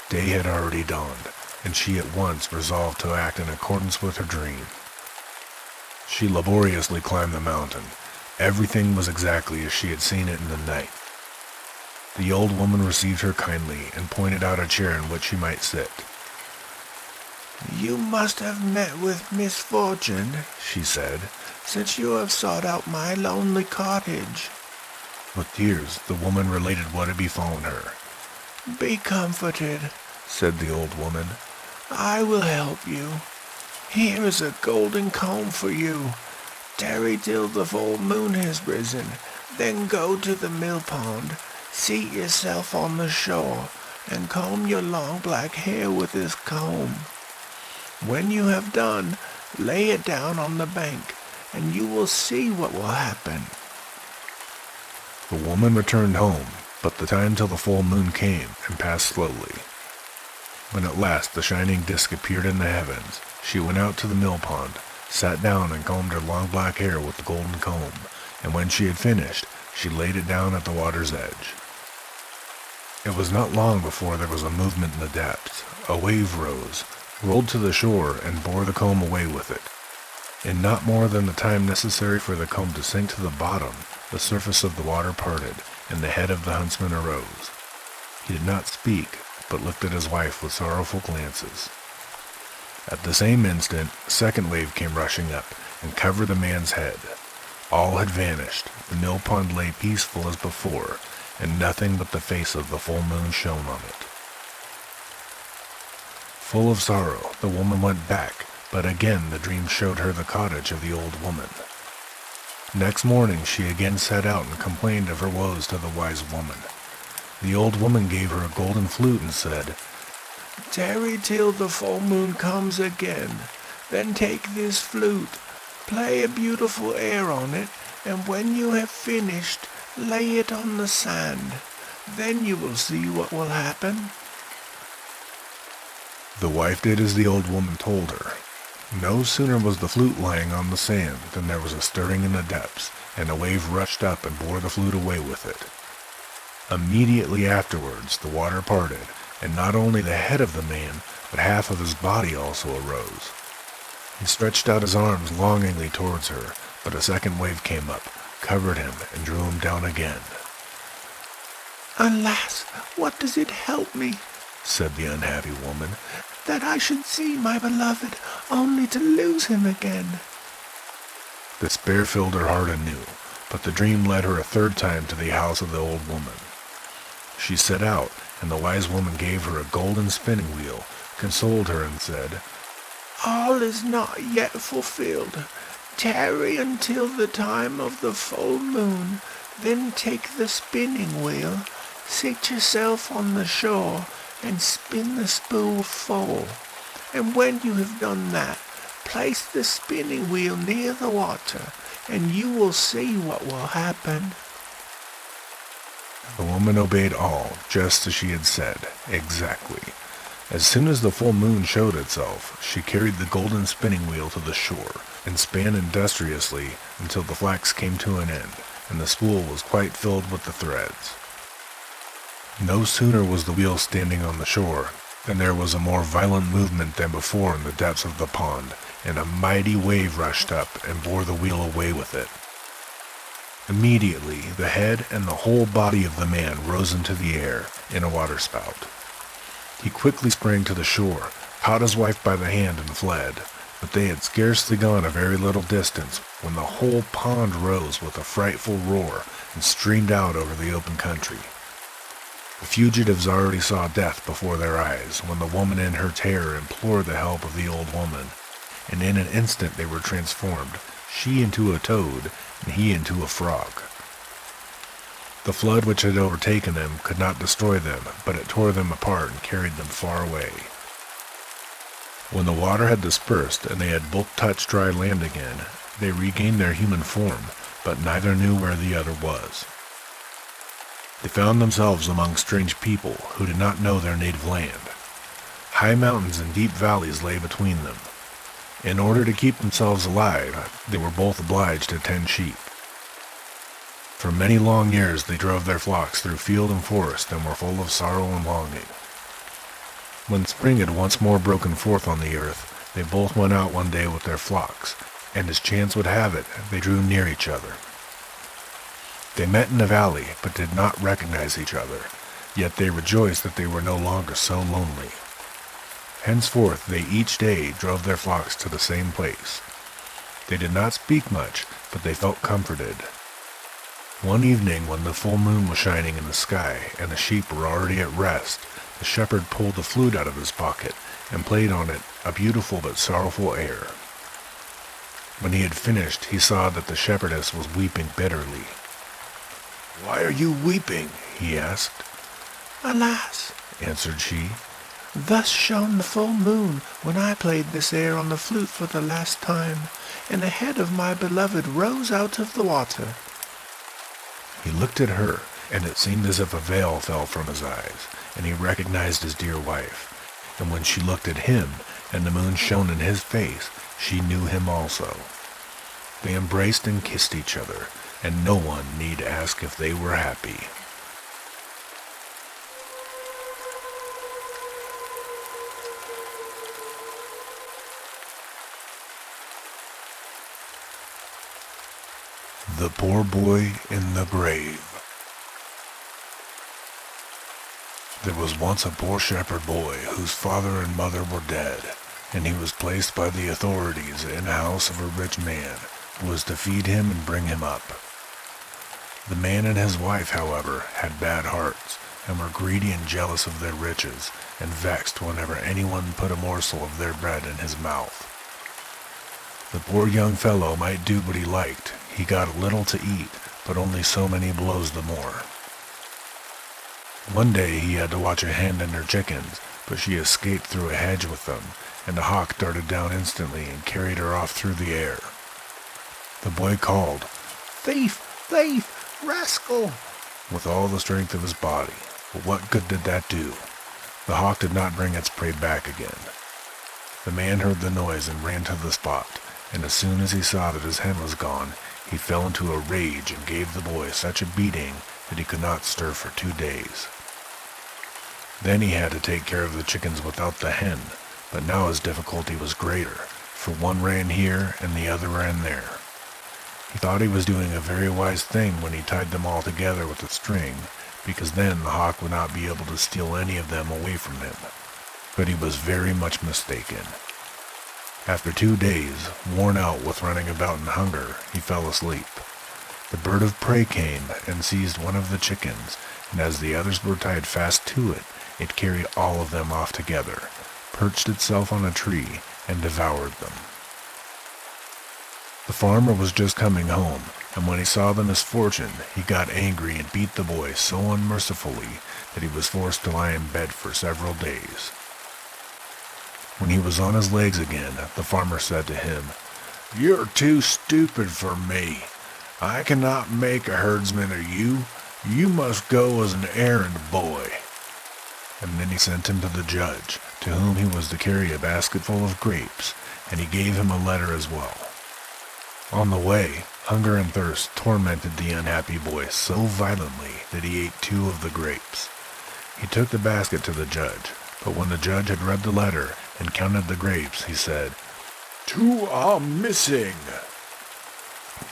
Day had already dawned, and she at once resolved to act in accordance with her dream. She laboriously climbed the mountain. Everything was exactly as she had seen it in the night. The old woman received her kindly and pointed out a chair in which she might sit. "You must have met with misfortune," she said, "since you have sought out my lonely cottage." With tears, the woman related what had befallen her. "Be comforted," said the old woman. "I will help you. Here is a golden comb for you. Tarry till the full moon has risen, then go to the mill pond, seat yourself on the shore, and comb your long black hair with this comb. When you have done, lay it down on the bank, and you will see what will happen." The woman returned home, but the time till the full moon came and passed slowly. When at last the shining disk appeared in the heavens, she went out to the mill pond, sat down and combed her long black hair with the golden comb, and when she had finished, she laid it down at the water's edge. It was not long before there was a movement in the depths. A wave rose, rolled to the shore, and bore the comb away with it. In not more than the time necessary for the comb to sink to the bottom, the surface of the water parted, and the head of the huntsman arose. He did not speak, but looked at his wife with sorrowful glances. At the same instant, a second wave came rushing up, and covered the man's head. All had vanished. The mill pond lay peaceful as before, and nothing but the face of the full moon shone on it. Full of sorrow, the woman went back, but again the dream showed her the cottage of the old woman. Next morning she again set out and complained of her woes to the wise woman. The old woman gave her a golden flute and said, "Tarry till the full moon comes again, then take this flute, play a beautiful air on it, and when you have finished, lay it on the sand. Then you will see what will happen." The wife did as the old woman told her. No sooner was the flute lying on the sand than there was a stirring in the depths, and a wave rushed up and bore the flute away with it. Immediately afterwards the water parted, and not only the head of the man, but half of his body also arose. He stretched out his arms longingly towards her, but a second wave came up, covered him, and drew him down again. "Alas, what does it help me," said the unhappy woman, "that I should see my beloved only to lose him again?" Despair filled her heart anew, but the dream led her a third time to the house of the old woman. She set out, and the wise woman gave her a golden spinning wheel, consoled her, and said, "All is not yet fulfilled. Tarry until the time of the full moon, then take the spinning wheel, seat yourself on the shore, and spin the spool full. And when you have done that, place the spinning wheel near the water, and you will see what will happen." The woman obeyed all, just as she had said, exactly. As soon as the full moon showed itself, she carried the golden spinning wheel to the shore, and span industriously until the flax came to an end, and the spool was quite filled with the threads. No sooner was the wheel standing on the shore than there was a more violent movement than before in the depths of the pond, and a mighty wave rushed up and bore the wheel away with it. Immediately, the head and the whole body of the man rose into the air in a waterspout. He quickly sprang to the shore, caught his wife by the hand, and fled. But they had scarcely gone a very little distance when the whole pond rose with a frightful roar and streamed out over the open country. The fugitives already saw death before their eyes when the woman in her terror implored the help of the old woman, and in an instant they were transformed, she into a toad and he into a frog. The flood which had overtaken them could not destroy them, but it tore them apart and carried them far away. When the water had dispersed and they had both touched dry land again, they regained their human form, but neither knew where the other was. They found themselves among strange people who did not know their native land. High mountains and deep valleys lay between them. In order to keep themselves alive, they were both obliged to tend sheep. For many long years they drove their flocks through field and forest and were full of sorrow and longing. When spring had once more broken forth on the earth, they both went out one day with their flocks, and as chance would have it, they drew near each other. They met in a valley, but did not recognize each other, yet they rejoiced that they were no longer so lonely. Henceforth they each day drove their flocks to the same place. They did not speak much, but they felt comforted. One evening, when the full moon was shining in the sky, and the sheep were already at rest, the shepherd pulled the flute out of his pocket, and played on it a beautiful but sorrowful air. When he had finished, he saw that the shepherdess was weeping bitterly. "Why are you weeping?" he asked. "Alas," answered she, "thus shone the full moon when I played this air on the flute for the last time, and the head of my beloved rose out of the water." He looked at her, and it seemed as if a veil fell from his eyes, and he recognized his dear wife. And when she looked at him, and the moon shone in his face, she knew him also. They embraced and kissed each other, and no one need ask if they were happy. The Poor Boy in the Grave. There was once a poor shepherd boy whose father and mother were dead, and he was placed by the authorities in the house of a rich man who was to feed him and bring him up. The man and his wife, however, had bad hearts, and were greedy and jealous of their riches, and vexed whenever anyone put a morsel of their bread in his mouth. The poor young fellow might do what he liked. He got a little to eat, but only so many blows the more. One day he had to watch a hen and her chickens, but she escaped through a hedge with them, and a hawk darted down instantly and carried her off through the air. The boy called, "Thief! Thief! Rascal!" with all the strength of his body, but what good did that do? The hawk did not bring its prey back again. The man heard the noise and ran to the spot, and as soon as he saw that his hen was gone, he fell into a rage and gave the boy such a beating that he could not stir for 2 days. Then he had to take care of the chickens without the hen, but now his difficulty was greater, for one ran here and the other ran there. He thought he was doing a very wise thing when he tied them all together with a string, because then the hawk would not be able to steal any of them away from him. But he was very much mistaken. After 2 days, worn out with running about in hunger, he fell asleep. The bird of prey came and seized one of the chickens, and as the others were tied fast to it, it carried all of them off together, perched itself on a tree, and devoured them. The farmer was just coming home, and when he saw the misfortune, he got angry and beat the boy so unmercifully that he was forced to lie in bed for several days. When he was on his legs again, the farmer said to him, "You're too stupid for me. I cannot make a herdsman of you. You must go as an errand boy." And then he sent him to the judge, to whom he was to carry a basketful of grapes, and he gave him a letter as well. On the way, hunger and thirst tormented the unhappy boy so violently that he ate 2 of the grapes. He took the basket to the judge, but when the judge had read the letter and counted the grapes, he said, "2 are missing."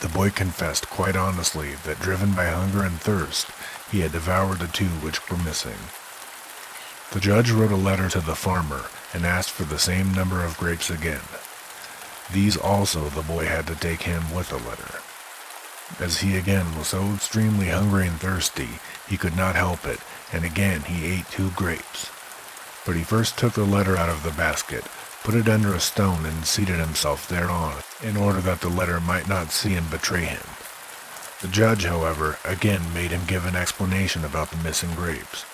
The boy confessed quite honestly that, driven by hunger and thirst, he had devoured the 2 which were missing. The judge wrote a letter to the farmer and asked for the same number of grapes again. These also the boy had to take him with a letter. As he again was so extremely hungry and thirsty, he could not help it, and again he ate 2 grapes. But he first took the letter out of the basket, put it under a stone, and seated himself thereon, in order that the letter might not see and betray him. The judge, however, again made him give an explanation about the missing grapes.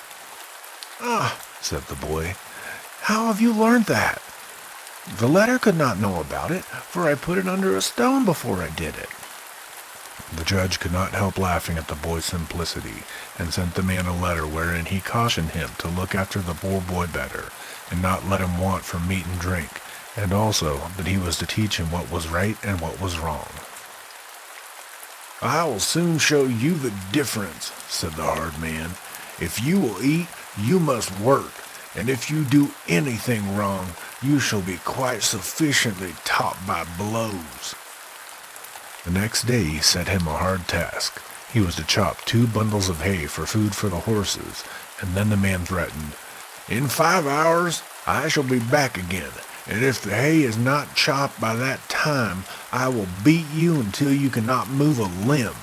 "Ah," said the boy, "how have you learned that? The letter could not know about it, for I put it under a stone before I did it." The judge could not help laughing at the boy's simplicity, and sent the man a letter wherein he cautioned him to look after the poor boy better, and not let him want for meat and drink, and also that he was to teach him what was right and what was wrong. "I will soon show you the difference," said the hard man. "If you will eat, you must work, and if you do anything wrong, you shall be quite sufficiently taught by blows." The next day he set him a hard task. He was to chop 2 bundles of hay for food for the horses, and then the man threatened, "In 5 hours I shall be back again, and if the hay is not chopped by that time, I will beat you until you cannot move a limb."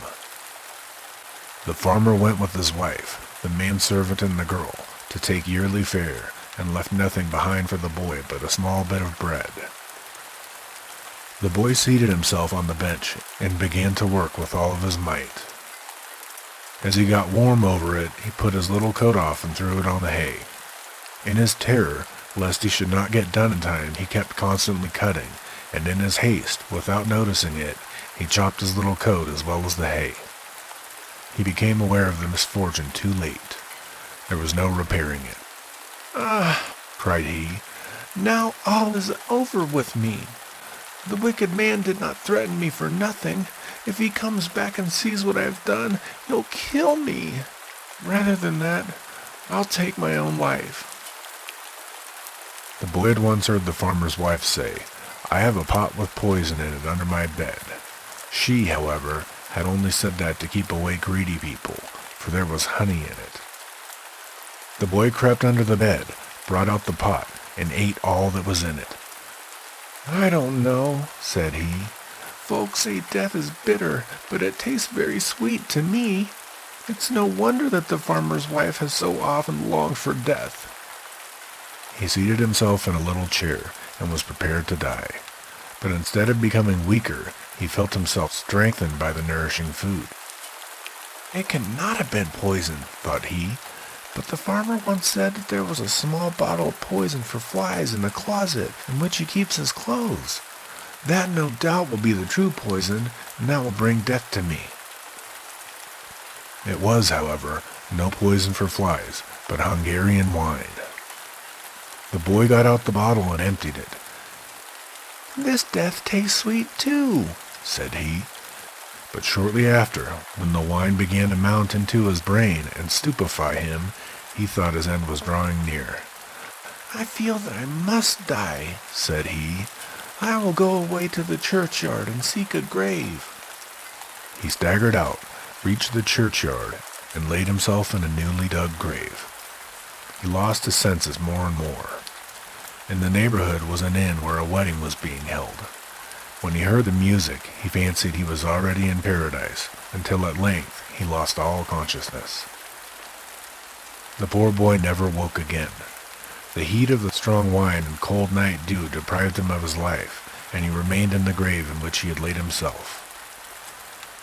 The farmer went with his wife, the manservant and the girl, to take yearly fare, and left nothing behind for the boy but a small bit of bread. The boy seated himself on the bench and began to work with all of his might. As he got warm over it, he put his little coat off and threw it on the hay. In his terror, lest he should not get done in time, he kept constantly cutting, and in his haste, without noticing it, he chopped his little coat as well as the hay. He became aware of the misfortune too late. There was no repairing it. "Ah," cried he, "now all is over with me. The wicked man did not threaten me for nothing. If he comes back and sees what I have done, he'll kill me. Rather than that, I'll take my own life." The boy had once heard the farmer's wife say, "I have a pot with poison in it under my bed." She, however, had only said that to keep away greedy people, for there was honey in it. The boy crept under the bed, brought out the pot, and ate all that was in it. "I don't know," said he. "Folks say death is bitter, but it tastes very sweet to me. It's no wonder that the farmer's wife has so often longed for death." He seated himself in a little chair and was prepared to die. But instead of becoming weaker, he felt himself strengthened by the nourishing food. "It cannot have been poison," thought he, "but the farmer once said that there was a small bottle of poison for flies in the closet in which he keeps his clothes. That no doubt will be the true poison, and that will bring death to me." It was, however, no poison for flies, but Hungarian wine. The boy got out the bottle and emptied it. "This death tastes sweet too," said he. But shortly after, when the wine began to mount into his brain and stupefy him, he thought his end was drawing near. "I feel that I must die," said he. "I will go away to the churchyard and seek a grave." He staggered out, reached the churchyard, and laid himself in a newly dug grave. He lost his senses more and more. In the neighborhood was an inn where a wedding was being held. When he heard the music, he fancied he was already in paradise, until at length he lost all consciousness. The poor boy never woke again. The heat of the strong wine and cold night dew deprived him of his life, and he remained in the grave in which he had laid himself.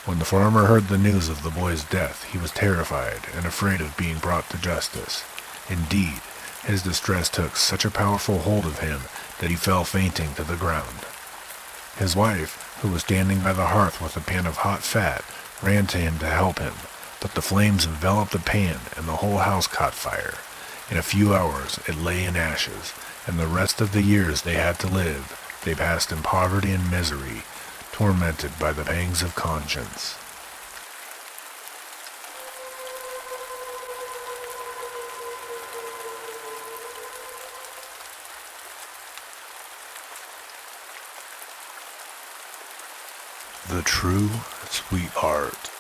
When the farmer heard the news of the boy's death, he was terrified and afraid of being brought to justice. Indeed, his distress took such a powerful hold of him that he fell fainting to the ground. His wife, who was standing by the hearth with a pan of hot fat, ran to him to help him, but the flames enveloped the pan and the whole house caught fire. In a few hours it lay in ashes, and the rest of the years they had to live they passed in poverty and misery, tormented by the pangs of conscience. The True Sweetheart.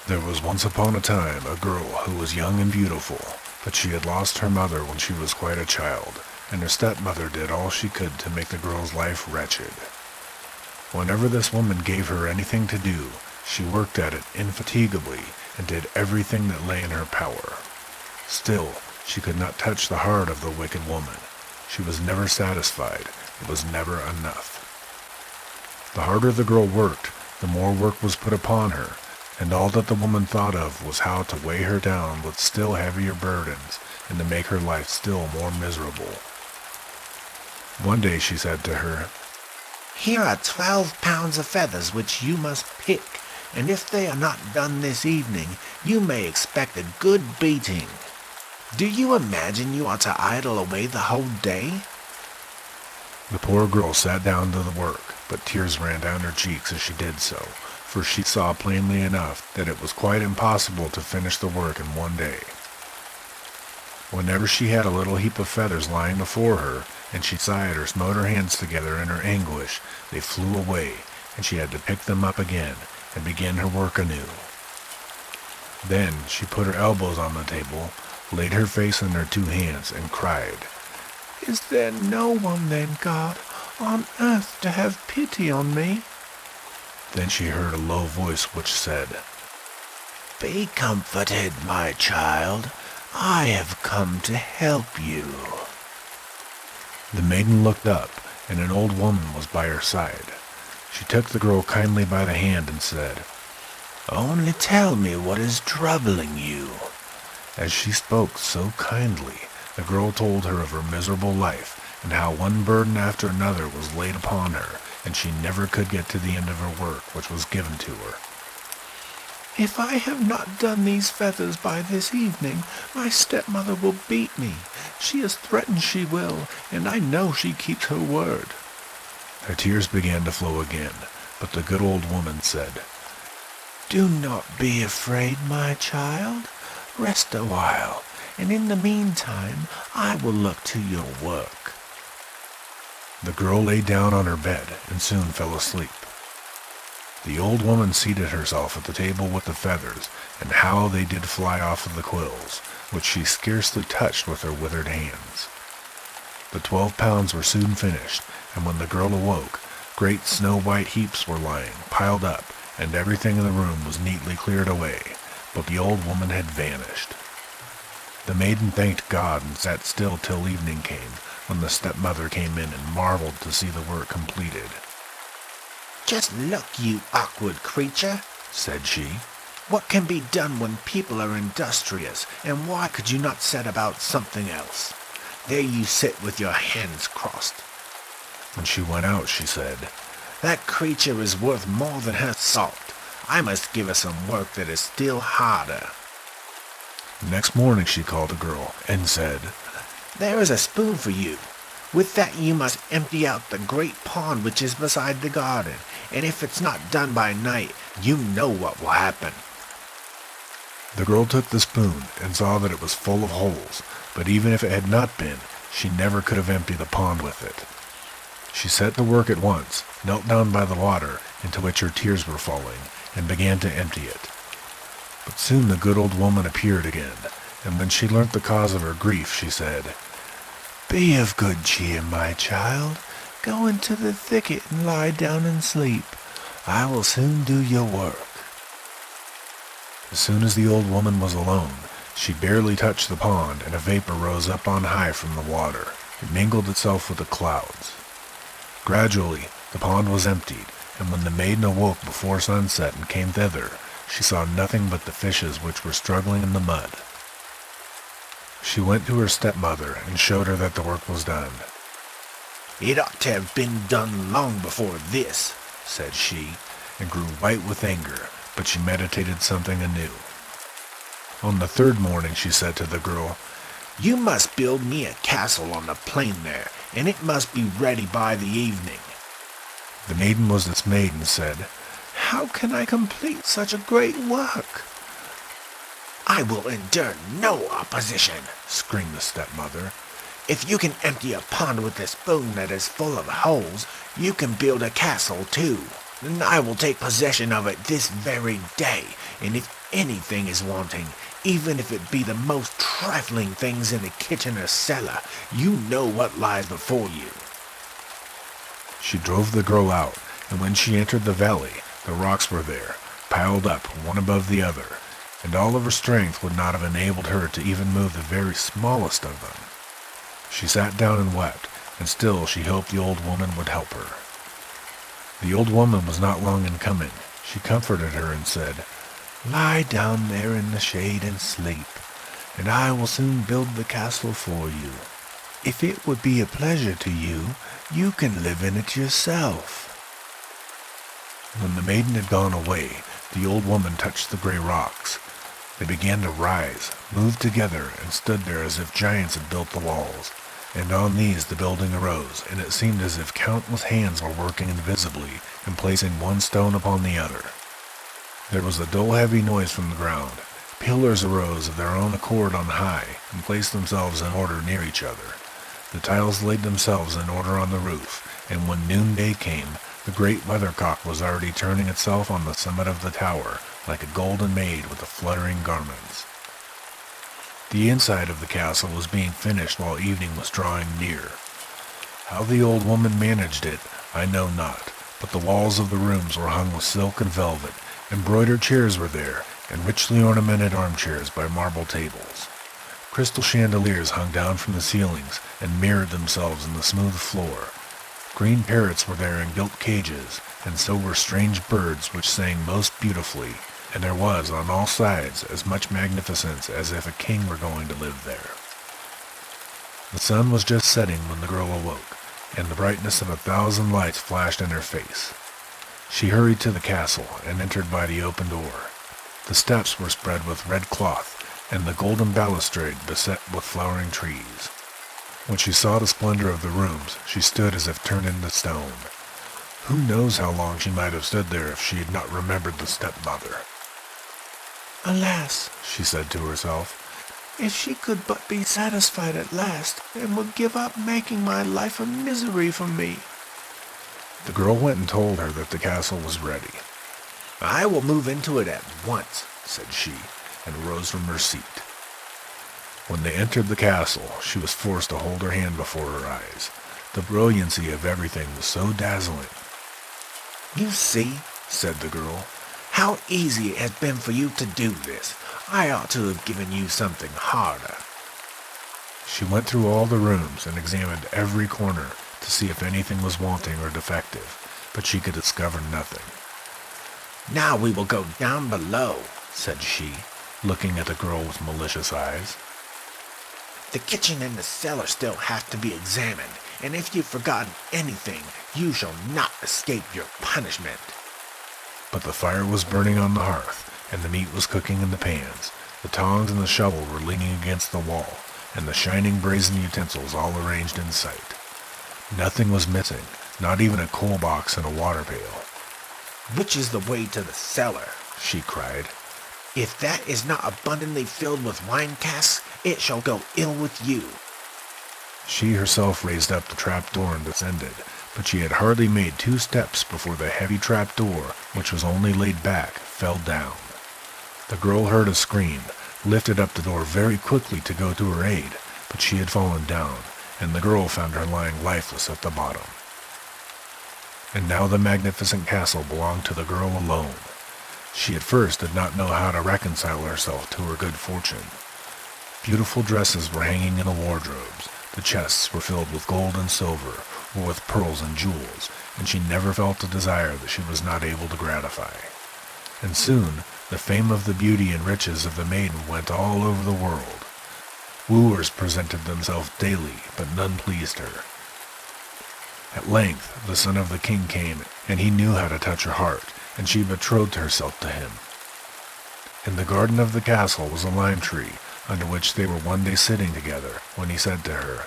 There was once upon a time a girl who was young and beautiful, but she had lost her mother when she was quite a child, and her stepmother did all she could to make the girl's life wretched. Whenever this woman gave her anything to do, she worked at it indefatigably and did everything that lay in her power. Still, she could not touch the heart of the wicked woman. She was never satisfied. It was never enough. The harder the girl worked, the more work was put upon her, and all that the woman thought of was how to weigh her down with still heavier burdens and to make her life still more miserable. One day she said to her, "Here are 12 pounds of feathers which you must pick, and if they are not done this evening, you may expect a good beating. Do you imagine you are to idle away the whole day?" The poor girl sat down to the work, but tears ran down her cheeks as she did so, for she saw plainly enough that it was quite impossible to finish the work in one day. Whenever she had a little heap of feathers lying before her, and she sighed or smote her hands together in her anguish, they flew away, and she had to pick them up again and begin her work anew. Then she put her elbows on the table, laid her face in her 2 hands, and cried, "Is there no one then, God, on earth to have pity on me?" Then she heard a low voice which said, "Be comforted, my child. I have come to help you." The maiden looked up, and an old woman was by her side. She took the girl kindly by the hand and said, "Only tell me what is troubling you." As she spoke so kindly, the girl told her of her miserable life, and how one burden after another was laid upon her, and she never could get to the end of her work which was given to her. "If I have not done these feathers by this evening, my stepmother will beat me. She has threatened she will, and I know she keeps her word." Her tears began to flow again, but the good old woman said, "Do not be afraid, my child. Rest a while, and in the meantime I will look to your work." The girl lay down on her bed and soon fell asleep. The old woman seated herself at the table with the feathers, and how they did fly off of the quills, which she scarcely touched with her withered hands. The 12 pounds were soon finished, and when the girl awoke, great snow-white heaps were lying, piled up, and everything in the room was neatly cleared away, but the old woman had vanished. The maiden thanked God and sat still till evening came, when the stepmother came in and marveled to see the work completed. "Just look, you awkward creature," said she. "What can be done when people are industrious, and why could you not set about something else? There you sit with your hands crossed." When she went out, she said, "That creature is worth more than her salt. I must give her some work that is still harder." Next morning she called the girl and said, "There is a spoon for you. With that you must empty out the great pond which is beside the garden, and if it's not done by night, you know what will happen." The girl took the spoon and saw that it was full of holes, but even if it had not been, she never could have emptied the pond with it. She set to work at once, knelt down by the water into which her tears were falling, and began to empty it. But soon the good old woman appeared again, and when she learnt the cause of her grief, she said, "Be of good cheer, my child. Go into the thicket and lie down and sleep. I will soon do your work." As soon as the old woman was alone, she barely touched the pond, and a vapor rose up on high from the water. It mingled itself with the clouds. Gradually, the pond was emptied, and when the maiden awoke before sunset and came thither, she saw nothing but the fishes which were struggling in the mud. She went to her stepmother and showed her that the work was done. "It ought to have been done long before this," said she, and grew white with anger, but she meditated something anew. On the third morning she said to the girl, "You must build me a castle on the plain there, and it must be ready by the evening." The maiden was dismayed and said, "How can I complete such a great work?" "I will endure no opposition," screamed the stepmother. "If you can empty a pond with a spoon that is full of holes, you can build a castle too. And I will take possession of it this very day, and if anything is wanting, even if it be the most trifling things in the kitchen or cellar, you know what lies before you." She drove the girl out, and when she entered the valley, the rocks were there, piled up one above the other, and all of her strength would not have enabled her to even move the very smallest of them. She sat down and wept, and still she hoped the old woman would help her. The old woman was not long in coming. She comforted her and said, "Lie down there in the shade and sleep, and I will soon build the castle for you. If it would be a pleasure to you, you can live in it yourself." When the maiden had gone away, the old woman touched the gray rocks. They began to rise, moved together, and stood there as if giants had built the walls. And on these the building arose, and it seemed as if countless hands were working invisibly and placing one stone upon the other. There was a dull heavy noise from the ground. Pillars arose of their own accord on high, and placed themselves in order near each other. The tiles laid themselves in order on the roof, and when noonday came, the great weathercock was already turning itself on the summit of the tower, like a golden maid with the fluttering garments. The inside of the castle was being finished while evening was drawing near. How the old woman managed it, I know not, but the walls of the rooms were hung with silk and velvet. Embroidered chairs were there, and richly ornamented armchairs by marble tables. Crystal chandeliers hung down from the ceilings and mirrored themselves in the smooth floor. Green parrots were there in gilt cages, and so were strange birds which sang most beautifully, and there was on all sides as much magnificence as if a king were going to live there. The sun was just setting when the girl awoke, and the brightness of 1,000 lights flashed in her face. She hurried to the castle and entered by the open door. The steps were spread with red cloth, and the golden balustrade beset with flowering trees. When she saw the splendor of the rooms, she stood as if turned into stone. Who knows how long she might have stood there if she had not remembered the stepmother? "Alas," she said to herself, "if she could but be satisfied at last, and would give up making my life a misery for me." The girl went and told her that the castle was ready. "I will move into it at once," said she, and rose from her seat. When they entered the castle, she was forced to hold her hand before her eyes. The brilliancy of everything was so dazzling. "You see," said the girl, "how easy it has been for you to do this. I ought to have given you something harder." She went through all the rooms and examined every corner to see if anything was wanting or defective, but she could discover nothing. "Now we will go down below," said she, looking at the girl with malicious eyes. "The kitchen and the cellar still have to be examined, and if you've forgotten anything, you shall not escape your punishment." But the fire was burning on the hearth, and the meat was cooking in the pans. The tongs and the shovel were leaning against the wall, and the shining brazen utensils all arranged in sight. Nothing was missing, not even a coal box and a water pail. "Which is the way to the cellar?" she cried. "If that is not abundantly filled with wine casks, it shall go ill with you." She herself raised up the trap door and descended, but she had hardly made 2 steps before the heavy trap door, which was only laid back, fell down. The girl heard a scream, lifted up the door very quickly to go to her aid, but she had fallen down, and the girl found her lying lifeless at the bottom. And now the magnificent castle belonged to the girl alone. She at first did not know how to reconcile herself to her good fortune. Beautiful dresses were hanging in the wardrobes, the chests were filled with gold and silver, or with pearls and jewels, and she never felt a desire that she was not able to gratify. And soon the fame of the beauty and riches of the maiden went all over the world. Wooers presented themselves daily, but none pleased her. At length the son of the king came, and he knew how to touch her heart, and she betrothed herself to him. In the garden of the castle was a lime tree, under which they were one day sitting together, when he said to her,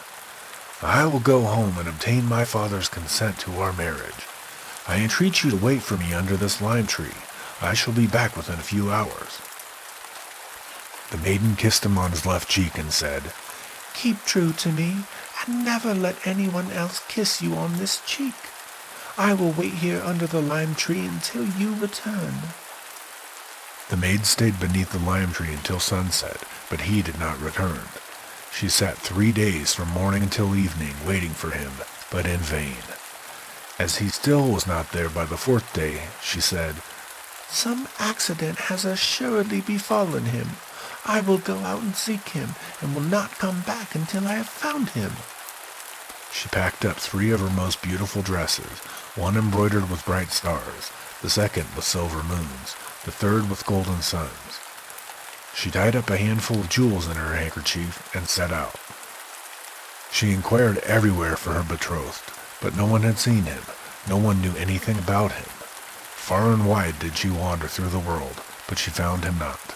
"I will go home and obtain my father's consent to our marriage. I entreat you to wait for me under this lime tree. I shall be back within a few hours." The maiden kissed him on his left cheek and said, "Keep true to me, and never let anyone else kiss you on this cheek. I will wait here under the lime tree until you return." The maid stayed beneath the lime tree until sunset, but he did not return. She sat 3 days from morning until evening waiting for him, but in vain. As he still was not there by the 4th day, she said, "Some accident has assuredly befallen him. I will go out and seek him, and will not come back until I have found him." She packed up 3 of her most beautiful dresses, one embroidered with bright stars, the second with silver moons, the third with golden suns. She tied up a handful of jewels in her handkerchief and set out. She inquired everywhere for her betrothed, but no one had seen him. No one knew anything about him. Far and wide did she wander through the world, but she found him not.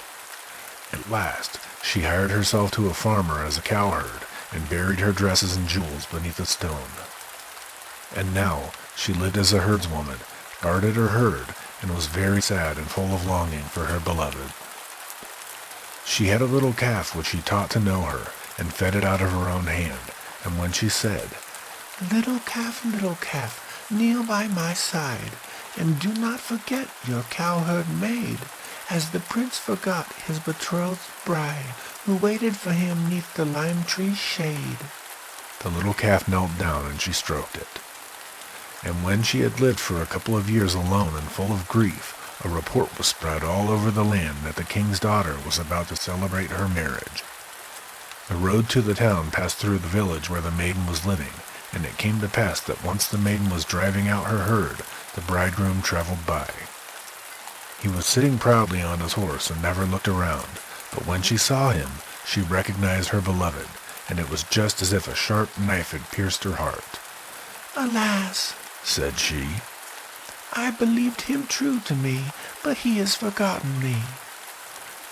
At last, she hired herself to a farmer as a cowherd, and buried her dresses and jewels beneath a stone. And now she lived as a herdswoman, guarded her herd, and was very sad and full of longing for her beloved. She had a little calf which she taught to know her, and fed it out of her own hand, and when she said, little calf, kneel by my side, and do not forget your cowherd maid, as the prince forgot his betrothed bride, who waited for him 'neath the lime tree's shade," the little calf knelt down and she stroked it. And when she had lived for a couple of years alone and full of grief, a report was spread all over the land that the king's daughter was about to celebrate her marriage. The road to the town passed through the village where the maiden was living, and it came to pass that once the maiden was driving out her herd, the bridegroom traveled by. He was sitting proudly on his horse and never looked around, but when she saw him, she recognized her beloved, and it was just as if a sharp knife had pierced her heart. "Alas," said she, "I believed him true to me, but he has forgotten me."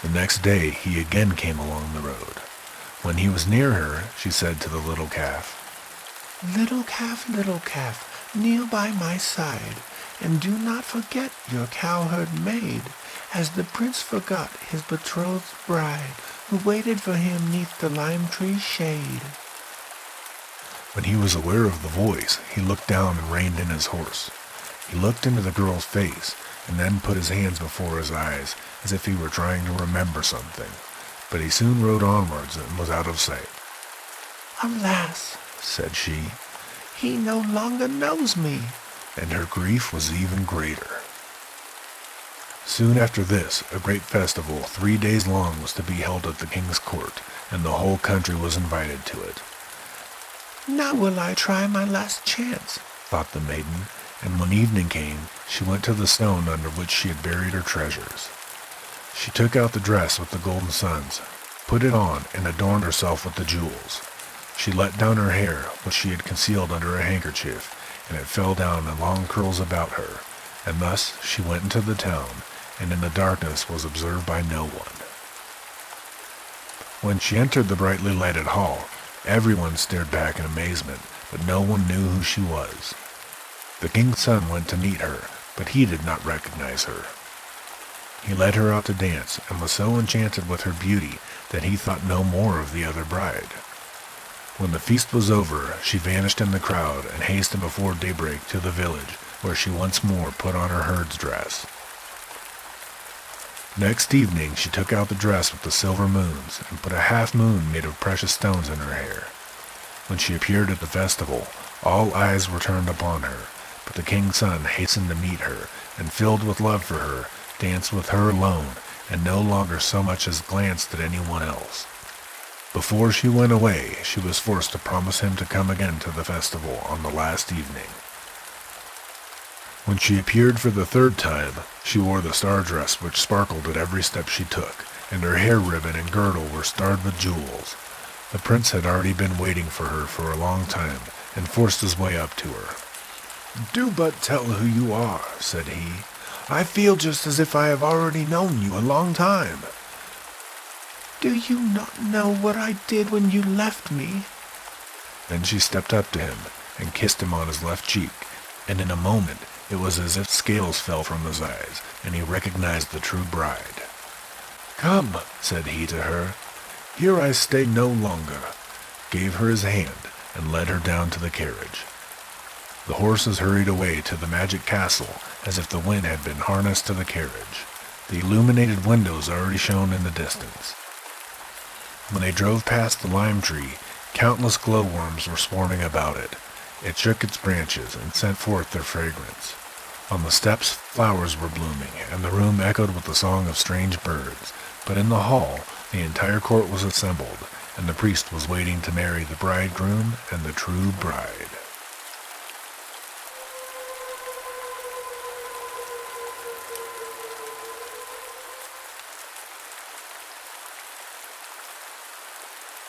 The next day he again came along the road. When he was near her, she said to the little calf, little calf, kneel by my side, and do not forget your cowherd maid, as the prince forgot his betrothed bride, who waited for him 'neath the lime tree's shade." When he was aware of the voice, he looked down and reined in his horse. He looked into the girl's face, and then put his hands before his eyes, as if he were trying to remember something, but he soon rode onwards and was out of sight. "Alas," said she, "he no longer knows me," and her grief was even greater. Soon after this, a great festival 3 days long was to be held at the king's court, and the whole country was invited to it. "Now will I try my last chance," thought the maiden, and when evening came, she went to the stone under which she had buried her treasures. She took out the dress with the golden suns, put it on, and adorned herself with the jewels. She let down her hair, which she had concealed under a handkerchief, and it fell down in long curls about her, and thus she went into the town, and in the darkness was observed by no one. When she entered the brightly lighted hall, everyone stared back in amazement, but no one knew who she was. The king's son went to meet her, but he did not recognize her. He led her out to dance, and was so enchanted with her beauty that he thought no more of the other bride. When the feast was over, she vanished in the crowd and hastened before daybreak to the village, where she once more put on her herd's dress. Next evening she took out the dress with the silver moons and put a half moon made of precious stones in her hair. When she appeared at the festival, all eyes were turned upon her, but the king's son hastened to meet her, and filled with love for her, danced with her alone, and no longer so much as glanced at anyone else. Before she went away, she was forced to promise him to come again to the festival on the last evening. When she appeared for the third time, she wore the star dress which sparkled at every step she took, and her hair ribbon and girdle were starred with jewels. The prince had already been waiting for her for a long time, and forced his way up to her. "Do but tell who you are," said he. "I feel just as if I have already known you a long time." "Do you not know what I did when you left me?" Then she stepped up to him and kissed him on his left cheek, and in a moment it was as if scales fell from his eyes, and he recognized the true bride. "Come," said he to her, "here I stay no longer," gave her his hand, and led her down to the carriage. The horses hurried away to the magic castle as if the wind had been harnessed to the carriage. The illuminated windows already shone in the distance. When they drove past the lime tree, countless glowworms were swarming about it. It shook its branches and sent forth their fragrance. On the steps flowers were blooming, and the room echoed with the song of strange birds. But in the hall the entire court was assembled, and the priest was waiting to marry the bridegroom and the true bride.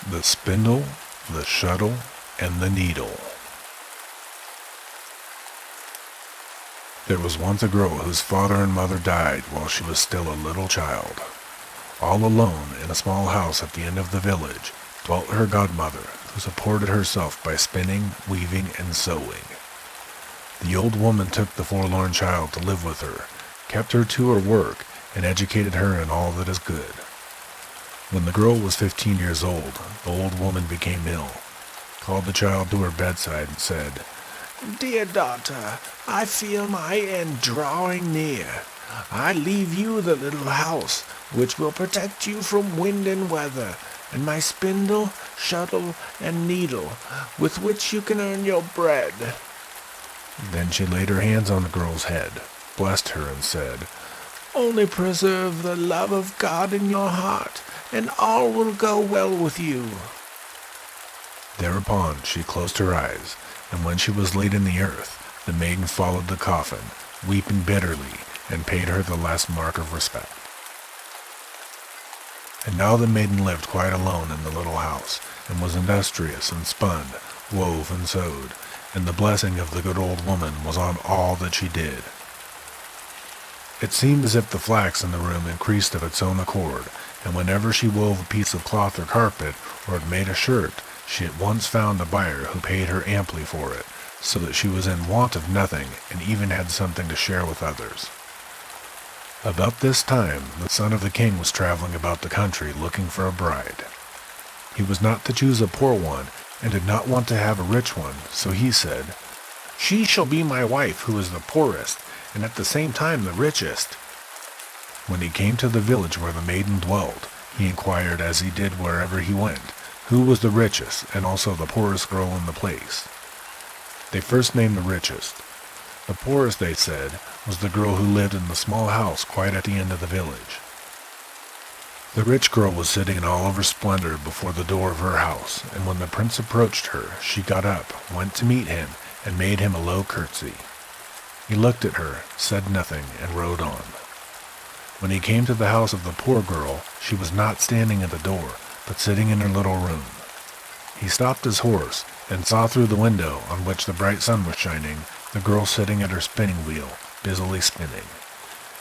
The Spindle, the Shuttle, and the Needle. There was once a girl whose father and mother died while she was still a little child. All alone in a small house at the end of the village dwelt her godmother, who supported herself by spinning, weaving, and sewing. The old woman took the forlorn child to live with her, kept her to her work, and educated her in all that is good. When the girl was 15 years old, the old woman became ill, called the child to her bedside, and said, "Dear daughter, I feel my end drawing near. I leave you the little house, which will protect you from wind and weather, and my spindle, shuttle, and needle, with which you can earn your bread." Then she laid her hands on the girl's head, blessed her, and said, "Only preserve the love of God in your heart, and all will go well with you." Thereupon she closed her eyes, and when she was laid in the earth, the maiden followed the coffin, weeping bitterly, and paid her the last mark of respect. And now the maiden lived quite alone in the little house, and was industrious and spun, wove and sewed, and the blessing of the good old woman was on all that she did. It seemed as if the flax in the room increased of its own accord, and whenever she wove a piece of cloth or carpet, or had made a shirt, she at once found a buyer who paid her amply for it, so that she was in want of nothing, and even had something to share with others. About this time, the son of the king was traveling about the country looking for a bride. He was not to choose a poor one, and did not want to have a rich one, so he said, "She shall be my wife who is the poorest, and at the same time the richest." When he came to the village where the maiden dwelt, he inquired, as he did wherever he went, who was the richest and also the poorest girl in the place. They first named the richest. The poorest, they said, was the girl who lived in the small house quite at the end of the village. The rich girl was sitting in all of her splendor before the door of her house, and when the prince approached her, she got up, went to meet him, and made him a low curtsy. He looked at her, said nothing, and rode on. When he came to the house of the poor girl, she was not standing at the door, but sitting in her little room. He stopped his horse, and saw through the window, on which the bright sun was shining, the girl sitting at her spinning wheel, busily spinning.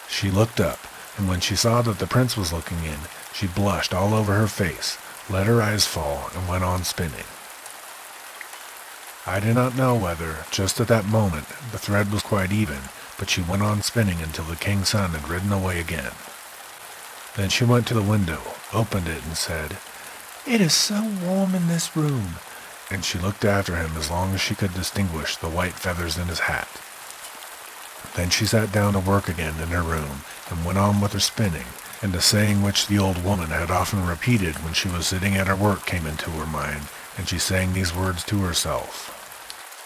She looked up, and when she saw that the prince was looking in, she blushed all over her face, let her eyes fall, and went on spinning. I do not know whether, just at that moment, the thread was quite even, but she went on spinning until the king's son had ridden away again. Then she went to the window, opened it, and said, "It is so warm in this room. and she looked after him as long as she could distinguish the white feathers in his hat. Then she sat down to work again in her room, and went on with her spinning, and a saying which the old woman had often repeated when she was sitting at her work came into her mind, and she sang these words to herself.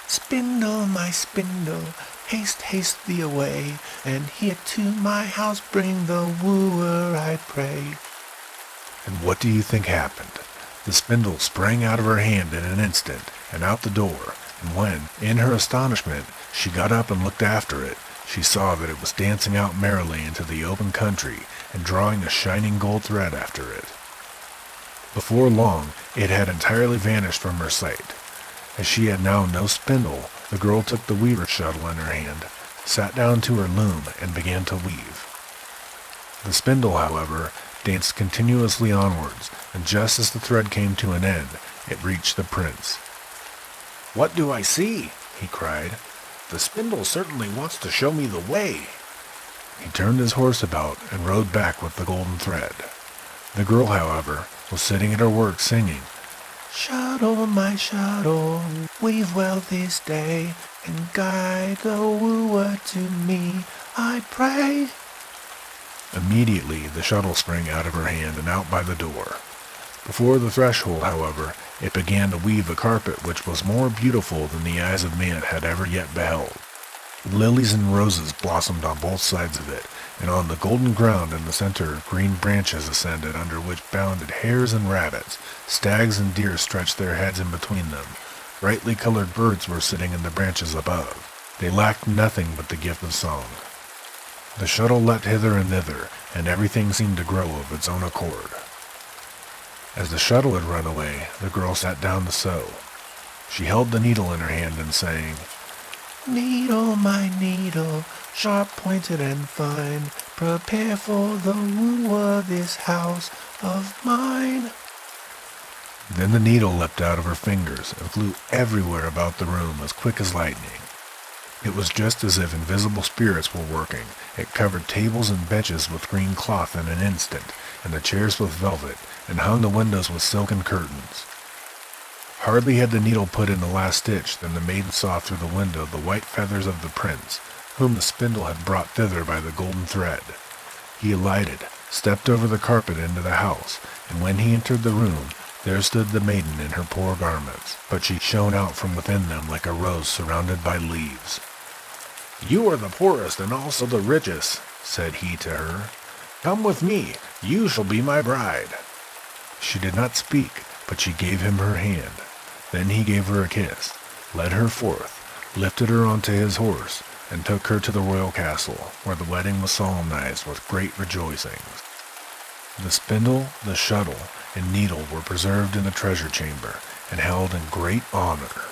Spindle, my spindle, haste, haste thee away, and here to my house bring the wooer, I pray. And what do you think happened? The spindle sprang out of her hand in an instant, and out the door, and when, in her astonishment, she got up and looked after it, she saw that it was dancing out merrily into the open country, and drawing a shining gold thread after it. Before long, it had entirely vanished from her sight. As she had now no spindle, the girl took the weaver's shuttle in her hand, sat down to her loom, and began to weave. The spindle, however, danced continuously onwards, and just as the thread came to an end, it reached the prince. "What do I see?" he cried. "The spindle certainly wants to show me the way." He turned his horse about and rode back with the golden thread. The girl, however, was sitting at her work singing, "Shuttle, my shuttle, weave well this day, and guide the wooer to me, I pray." Immediately the shuttle sprang out of her hand and out by the door. Before the threshold, however, it began to weave a carpet which was more beautiful than the eyes of man had ever yet beheld. Lilies and roses blossomed on both sides of it, and on the golden ground in the center green branches ascended under which bounded hares and rabbits, stags and deer stretched their heads in between them. Brightly colored birds were sitting in the branches above. They lacked nothing but the gift of song. The shuttle leapt hither and thither, and everything seemed to grow of its own accord. As the shuttle had run away, the girl sat down to sew. She held the needle in her hand and sang, "Needle, my needle, sharp-pointed and fine, prepare for the wooer this house of mine." Then the needle leapt out of her fingers and flew everywhere about the room as quick as lightning. It was just as if invisible spirits were working. It covered tables and benches with green cloth in an instant, and the chairs with velvet, and hung the windows with silken curtains. Hardly had the needle put in the last stitch than the maiden saw through the window the white feathers of the prince, whom the spindle had brought thither by the golden thread. He alighted, stepped over the carpet into the house, and when he entered the room, there stood the maiden in her poor garments, but she shone out from within them like a rose surrounded by leaves. "You are the poorest and also the richest," said he to her. "Come with me, you shall be my bride." She did not speak, but she gave him her hand. Then he gave her a kiss, led her forth, lifted her onto his horse, and took her to the royal castle, where the wedding was solemnized with great rejoicings. The spindle, the shuttle, and needle were preserved in the treasure chamber, and held in great honor.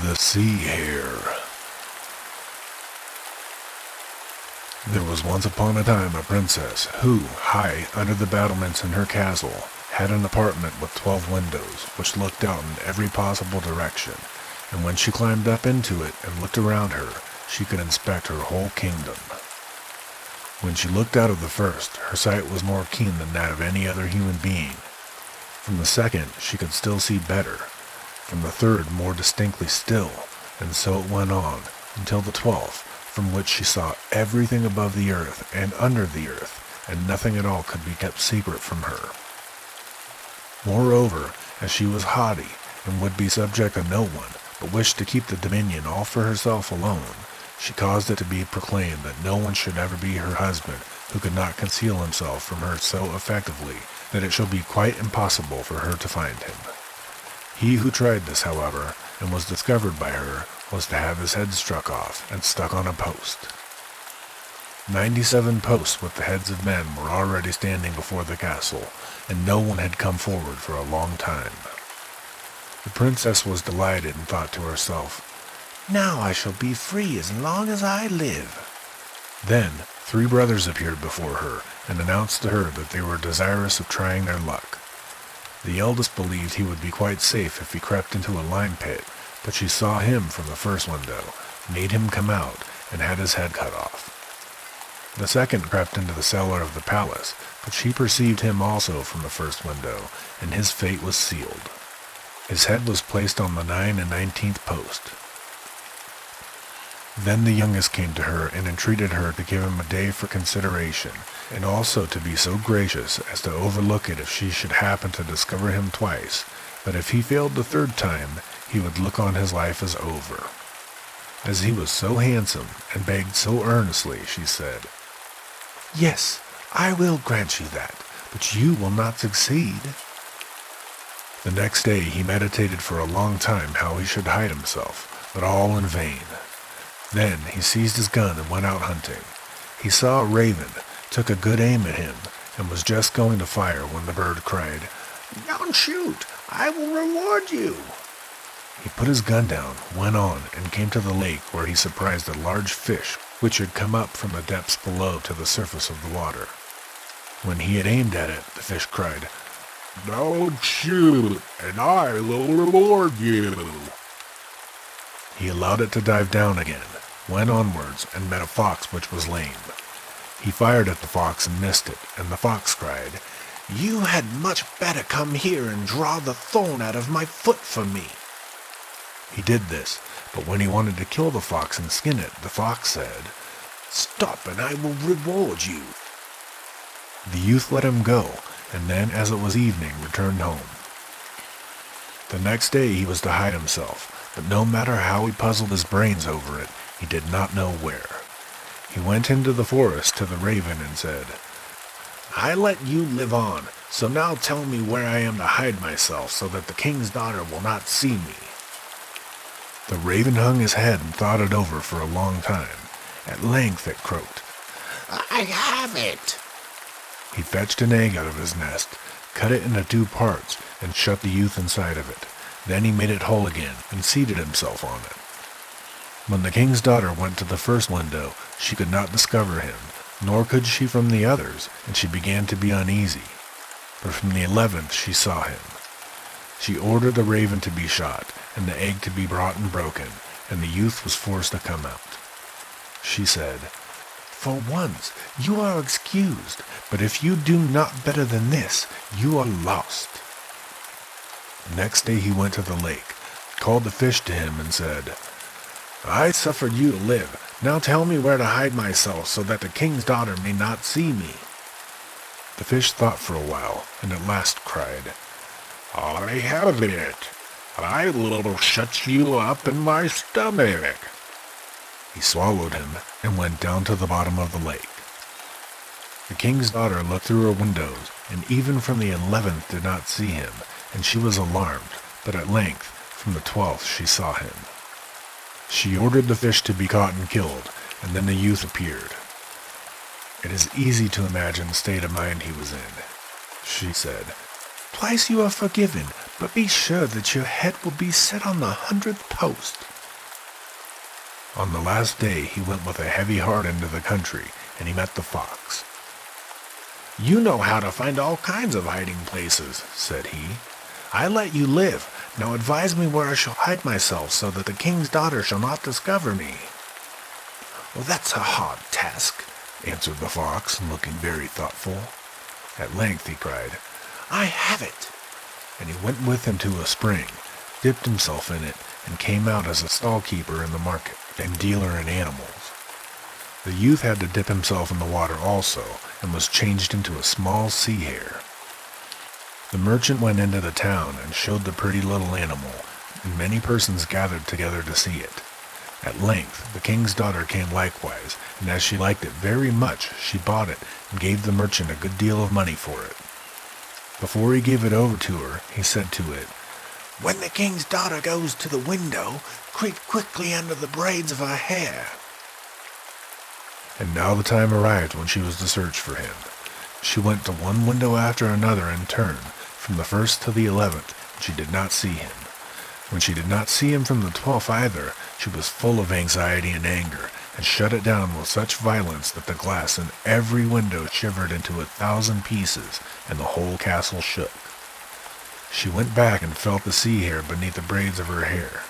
The Sea-Hare. There was once upon a time a princess who, high under the battlements in her castle, had an apartment with 12 windows, which looked out in every possible direction, and when she climbed up into it and looked around her, she could inspect her whole kingdom. When she looked out of the first, her sight was more keen than that of any other human being. From the second, she could still see better. From the third, more distinctly still, and so it went on, until the 12th, from which she saw everything above the earth and under the earth, and nothing at all could be kept secret from her. Moreover, as she was haughty, and would be subject to no one, but wished to keep the dominion all for herself alone, she caused it to be proclaimed that no one should ever be her husband who could not conceal himself from her so effectively that it should be quite impossible for her to find him. He who tried this, however, and was discovered by her, was to have his head struck off and stuck on a post. 97 posts with the heads of men were already standing before the castle, and no one had come forward for a long time. The princess was delighted and thought to herself, "Now I shall be free as long as I live." Then 3 brothers appeared before her and announced to her that they were desirous of trying their luck. The eldest believed he would be quite safe if he crept into a lime pit, but she saw him from the first window, made him come out, and had his head cut off. The second crept into the cellar of the palace, but she perceived him also from the first window, and his fate was sealed. His head was placed on the 99th post. Then the youngest came to her and entreated her to give him a day for consideration, and also to be so gracious as to overlook it if she should happen to discover him twice, but if he failed the third time, he would look on his life as over. As he was so handsome, and begged so earnestly, she said, "Yes, I will grant you that, but you will not succeed." The next day he meditated for a long time how he should hide himself, but all in vain. Then he seized his gun and went out hunting. He saw a raven, took a good aim at him, and was just going to fire when the bird cried, "Don't shoot! I will reward you!" He put his gun down, went on, and came to the lake, where he surprised a large fish which had come up from the depths below to the surface of the water. When he had aimed at it, the fish cried, "Don't shoot, and I will reward you." He allowed it to dive down again, went onwards, and met a fox which was lame. He fired at the fox and missed it, and the fox cried, "You had much better come here and draw the thorn out of my foot for me." He did this, but when he wanted to kill the fox and skin it, the fox said, "Stop, and I will reward you." The youth let him go, and then, as it was evening, returned home. The next day he was to hide himself, but no matter how he puzzled his brains over it, he did not know where. He went into the forest to the raven and said, "I let you live on, so now tell me where I am to hide myself so that the king's daughter will not see me." The raven hung his head and thought it over for a long time. At length it croaked, "I have it!" He fetched an egg out of his nest, cut it into 2 parts, and shut the youth inside of it. Then he made it whole again, and seated himself on it. When the king's daughter went to the first window, she could not discover him, nor could she from the others, and she began to be uneasy. But from the 11th she saw him. She ordered the raven to be shot, and the egg to be brought and broken, and the youth was forced to come out. She said, "For once you are excused, but if you do not better than this, you are lost." Next day he went to the lake, called the fish to him, and said, "I suffered you to live. Now tell me where to hide myself so that the king's daughter may not see me." The fish thought for a while, and at last cried, "I have it. I will shut you up in my stomach." He swallowed him and went down to the bottom of the lake. The king's daughter looked through her windows, and even from the 11th did not see him, and she was alarmed, but at length from the 12th she saw him. She ordered the fish to be caught and killed, and then the youth appeared. It is easy to imagine the state of mind he was in. She said, "Twice you are forgiven, but be sure that your head will be set on the 100th post." On the last day he went with a heavy heart into the country, and he met the fox. "You know how to find all kinds of hiding places," said he. "I let you live. Now advise me where I shall hide myself so that the king's daughter shall not discover me." "Well, that's a hard task," answered the fox, looking very thoughtful. At length he cried, "I have it!" And he went with him to a spring, dipped himself in it, and came out as a stall-keeper in the market and dealer in animals. The youth had to dip himself in the water also, and was changed into a small sea-hare. The merchant went into the town and showed the pretty little animal, and many persons gathered together to see it. At length the king's daughter came likewise, and as she liked it very much, she bought it and gave the merchant a good deal of money for it. Before he gave it over to her, he said to it, "When the king's daughter goes to the window, creep quickly under the braids of her hair." And now the time arrived when she was to search for him. She went to one window after another in turn, from the first to the 11th, and she did not see him. When she did not see him from the 12th either, she was full of anxiety and anger, and shut it down with such violence that the glass in every window shivered into 1,000 pieces, and the whole castle shook. She went back and felt the sea-hare beneath the braids of her hair.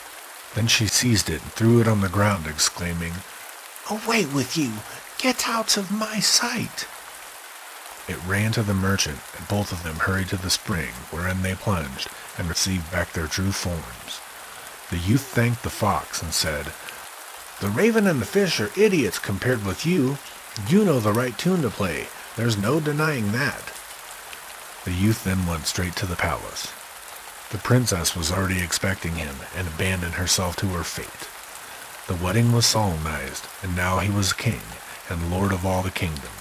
Then she seized it and threw it on the ground, exclaiming, "Away with you! Get out of my sight!" It ran to the merchant, and both of them hurried to the spring, wherein they plunged, and received back their true forms. The youth thanked the fox, and said, "The raven and the fish are idiots compared with you. You know the right tune to play. There's no denying that." The youth then went straight to the palace. The princess was already expecting him, and abandoned herself to her fate. The wedding was solemnized, and now he was king, and lord of all the kingdom.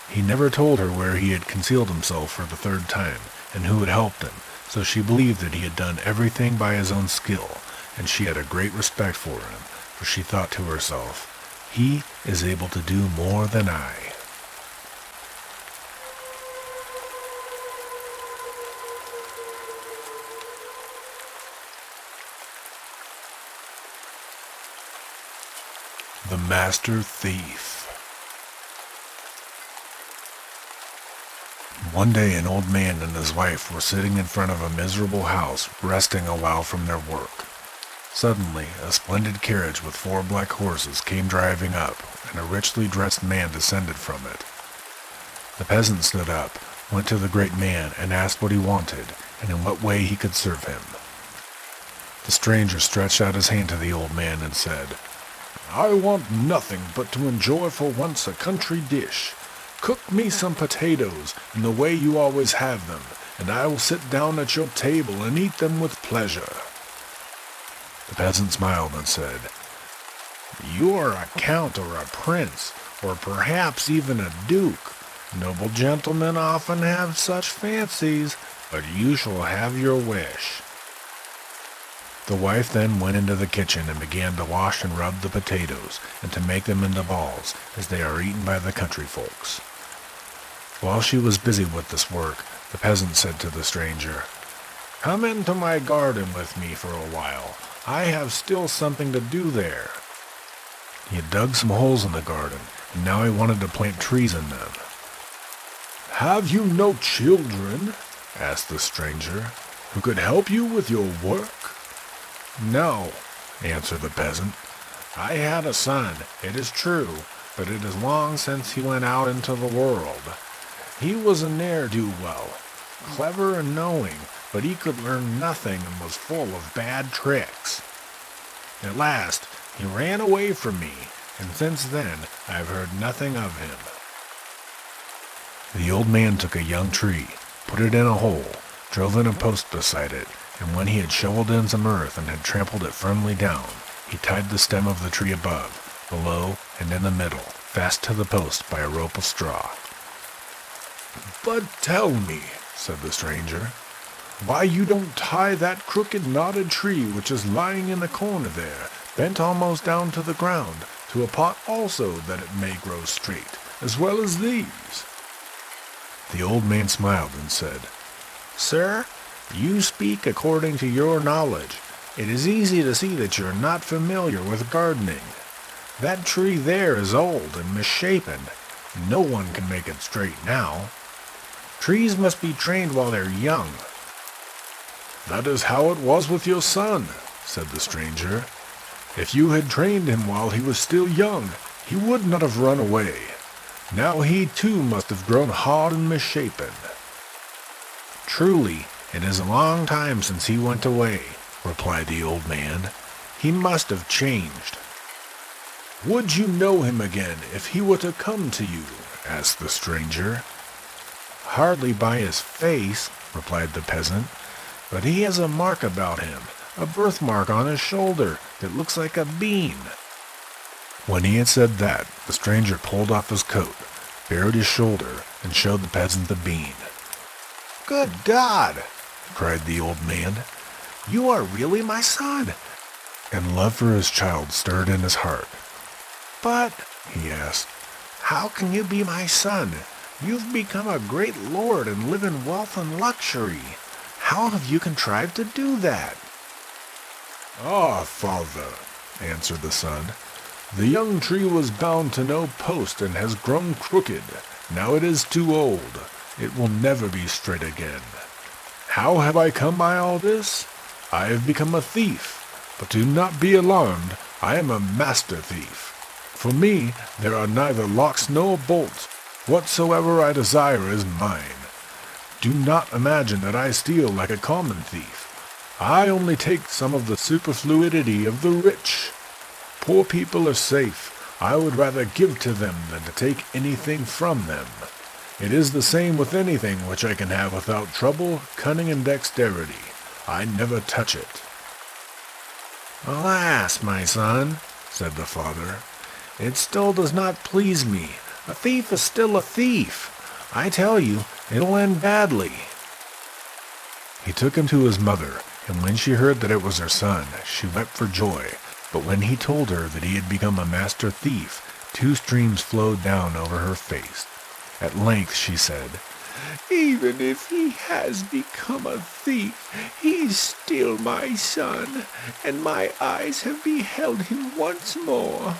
He never told her where he had concealed himself for the third time, and who had helped him, so she believed that he had done everything by his own skill, and she had a great respect for him, for she thought to herself, "He is able to do more than I." The Master Thief. One day an old man and his wife were sitting in front of a miserable house, resting a while from their work. Suddenly, a splendid carriage with 4 black horses came driving up, and a richly dressed man descended from it. The peasant stood up, went to the great man, and asked what he wanted, and in what way he could serve him. The stranger stretched out his hand to the old man and said, "I want nothing but to enjoy for once a country dish. Cook me some potatoes in the way you always have them, and I will sit down at your table and eat them with pleasure." The peasant smiled and said, "You are a count or a prince, or perhaps even a duke. Noble gentlemen often have such fancies, but you shall have your wish." The wife then went into the kitchen and began to wash and rub the potatoes, and to make them into balls, as they are eaten by the country folks. While she was busy with this work, the peasant said to the stranger, "Come into my garden with me for a while. I have still something to do there." He had dug some holes in the garden, and now he wanted to plant trees in them. "Have you no children," asked the stranger, "who could help you with your work?" "No," answered the peasant. "I had a son, it is true, but it is long since he went out into the world. He was a ne'er-do-well, clever and knowing, but he could learn nothing and was full of bad tricks. At last, he ran away from me, and since then I've heard nothing of him." The old man took a young tree, put it in a hole, drove in a post beside it, and when he had shoveled in some earth and had trampled it firmly down, he tied the stem of the tree above, below, and in the middle, fast to the post by a rope of straw. "But tell me," said the stranger, "why you don't tie that crooked knotted tree which is lying in the corner there, bent almost down to the ground, to a pot also, that it may grow straight, as well as these?" The old man smiled and said, "Sir, you speak according to your knowledge. It is easy to see that you're not familiar with gardening. That tree there is old and misshapen. No one can make it straight now. Trees must be trained while they're young." "That is how it was with your son," said the stranger. "If you had trained him while he was still young, he would not have run away. Now he too must have grown hard and misshapen." "Truly, it is a long time since he went away," replied the old man. "He must have changed." "Would you know him again if he were to come to you?" asked the stranger. "Hardly by his face," replied the peasant, "but he has a mark about him, a birthmark on his shoulder that looks like a bean." When he had said that, the stranger pulled off his coat, bared his shoulder, and showed the peasant the bean. "Good God!" cried the old man, "you are really my son!" and love for his child stirred in his heart. "But," he asked, "how can you be my son? You've become a great lord and live in wealth and luxury. How have you contrived to do that?" "Ah, father," answered the son, "the young tree was bound to no post and has grown crooked. Now it is too old. It will never be straight again. How have I come by all this? I have become a thief. But do not be alarmed, I am a master thief. For me, there are neither locks nor bolts. Whatsoever I desire is mine. Do not imagine that I steal like a common thief. I only take some of the superfluidity of the rich. Poor people are safe. I would rather give to them than to take anything from them. It is the same with anything which I can have without trouble, cunning, and dexterity. I never touch it." "Alas, my son," said the father, "it still does not please me. A thief is still a thief. I tell you, it'll end badly." He took him to his mother, and when she heard that it was her son, she wept for joy. But when he told her that he had become a master thief, 2 streams flowed down over her face. At length she said, "Even if he has become a thief, he's still my son, and my eyes have beheld him once more."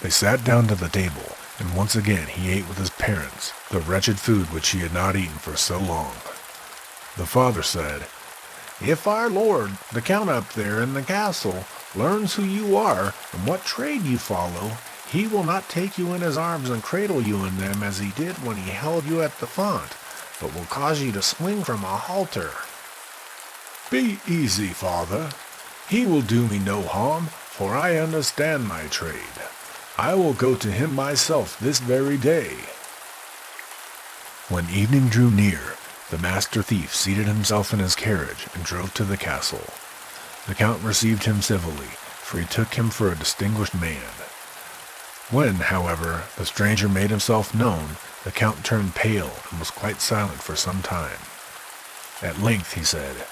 They sat down to the table, and once again he ate with his parents the wretched food which he had not eaten for so long. The father said, "If our lord, the count up there in the castle, learns who you are and what trade you follow, he will not take you in his arms and cradle you in them as he did when he held you at the font, but will cause you to swing from a halter." "Be easy, father. He will do me no harm, for I understand my trade. I will go to him myself this very day." When evening drew near, the master thief seated himself in his carriage and drove to the castle. The count received him civilly, for he took him for a distinguished man. When, however, the stranger made himself known, the count turned pale and was quite silent for some time. At length he said,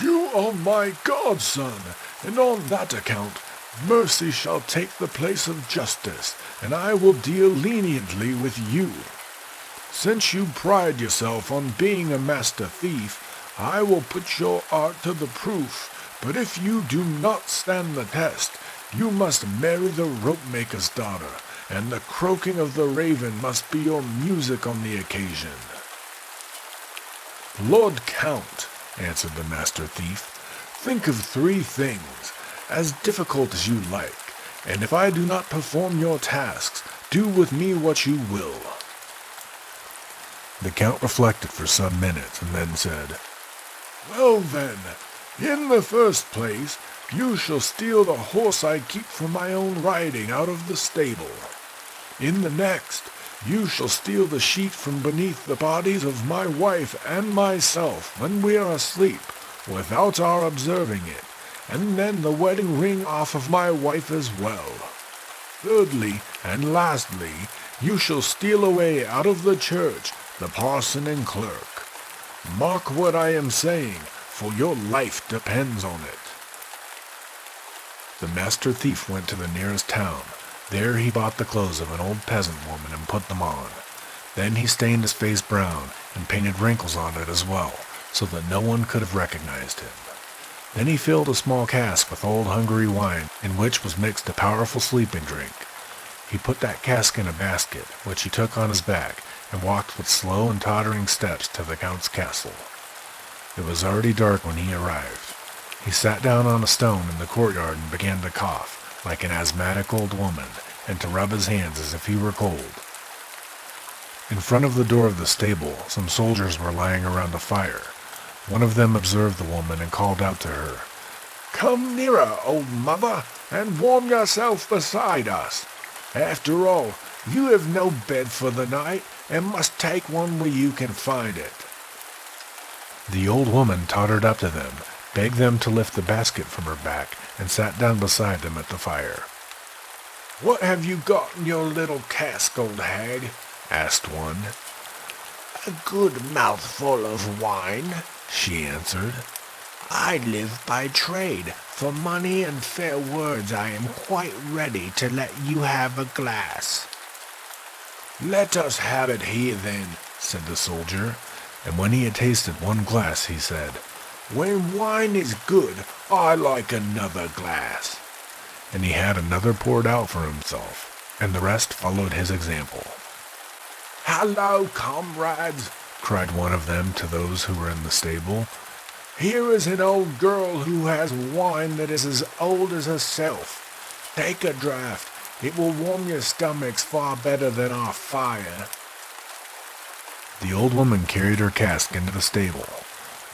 "You are my godson, and on that account mercy shall take the place of justice, and I will deal leniently with you. Since you pride yourself on being a master thief, I will put your art to the proof, but if you do not stand the test, you must marry the rope-maker's daughter, and the croaking of the raven must be your music on the occasion." "Lord Count," answered the master thief, "think of 3 things, as difficult as you like, and if I do not perform your tasks, do with me what you will." The count reflected for some minutes, and then said, "Well then, in the first place, you shall steal the horse I keep for my own riding out of the stable. In the next, you shall steal the sheet from beneath the bodies of my wife and myself when we are asleep, without our observing it, and then the wedding ring off of my wife as well. Thirdly, and lastly, you shall steal away out of the church the parson and clerk. Mark what I am saying, for your life depends on it." The master thief went to the nearest town. There he bought the clothes of an old peasant woman and put them on. Then he stained his face brown and painted wrinkles on it as well, so that no one could have recognized him. Then he filled a small cask with old Hungary wine, in which was mixed a powerful sleeping drink. He put that cask in a basket, which he took on his back, and walked with slow and tottering steps to the count's castle. It was already dark when he arrived. He sat down on a stone in the courtyard and began to cough, like an asthmatic old woman, and to rub his hands as if he were cold. In front of the door of the stable, some soldiers were lying around a fire. One of them observed the woman and called out to her, "Come nearer, old mother, and warm yourself beside us. After all, you have no bed for the night, and must take one where you can find it." The old woman tottered up to them, begged them to lift the basket from her back, and sat down beside them at the fire. "What have you got in your little cask, old hag?" asked one. "A good mouthful of wine," she answered. "I live by trade. For money and fair words I am quite ready to let you have a glass." "Let us have it here then," said the soldier, and when he had tasted one glass, he said, "When wine is good, I like another glass." And he had another poured out for himself, and the rest followed his example. "Hallo, comrades!" cried one of them to those who were in the stable. Here is an old girl who has wine that is as old as herself. Take a draught. It will warm your stomachs far better than our fire." The old woman carried her cask into the stable.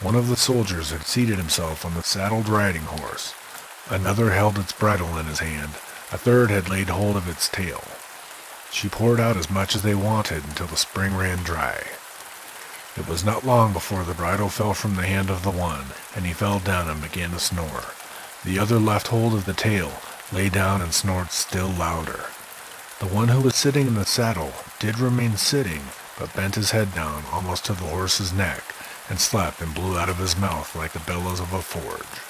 One of the soldiers had seated himself on the saddled riding horse. Another held its bridle in his hand. A third had laid hold of its tail. She poured out as much as they wanted until the spring ran dry. It was not long before the bridle fell from the hand of the one, and he fell down and began to snore. The other left hold of the tail, lay down and snored still louder. The one who was sitting in the saddle did remain sitting, but bent his head down almost to the horse's neck, and slept and blew out of his mouth like the bellows of a forge.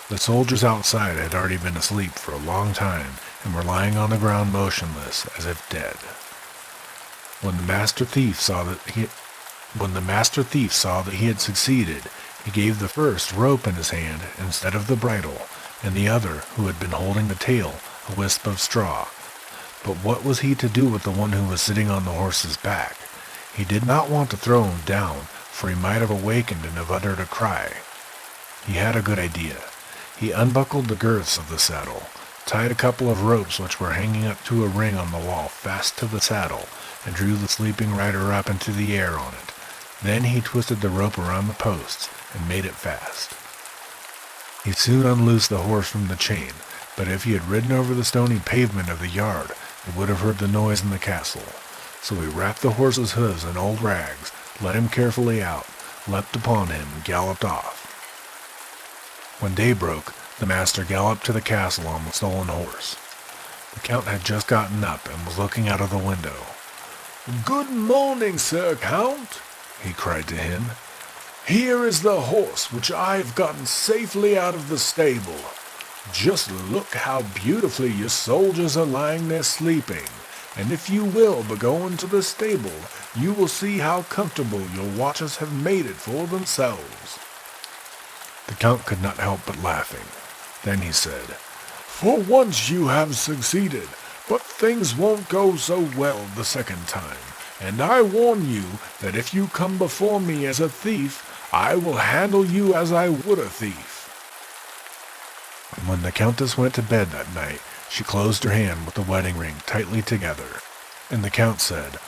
The soldiers outside had already been asleep for a long time, and were lying on the ground motionless, as if dead. When the master thief saw that he had succeeded, he gave the first rope in his hand instead of the bridle, and the other, who had been holding the tail, a wisp of straw. But what was he to do with the one who was sitting on the horse's back? He did not want to throw him down, for he might have awakened and have uttered a cry. He had a good idea. He unbuckled the girths of the saddle, tied a couple of ropes which were hanging up to a ring on the wall fast to the saddle, and drew the sleeping rider up into the air on it. Then he twisted the rope around the posts and made it fast. He soon unloosed the horse from the chain, but if he had ridden over the stony pavement of the yard, he would have heard the noise in the castle. So he wrapped the horse's hooves in old rags, let him carefully out, leapt upon him, and galloped off. When day broke, the master galloped to the castle on the stolen horse. The count had just gotten up and was looking out of the window. "Good morning, Sir Count," he cried to him. "Here is the horse which I have gotten safely out of the stable. Just look how beautifully your soldiers are lying there sleeping, and if you will but go into the stable, you will see how comfortable your watchers have made it for themselves." The count could not help but laughing. Then he said, "For once you have succeeded, but things won't go so well the second time, and I warn you that if you come before me as a thief, I will handle you as I would a thief." When the countess went to bed that night, she closed her hand with the wedding ring tightly together, and the count said,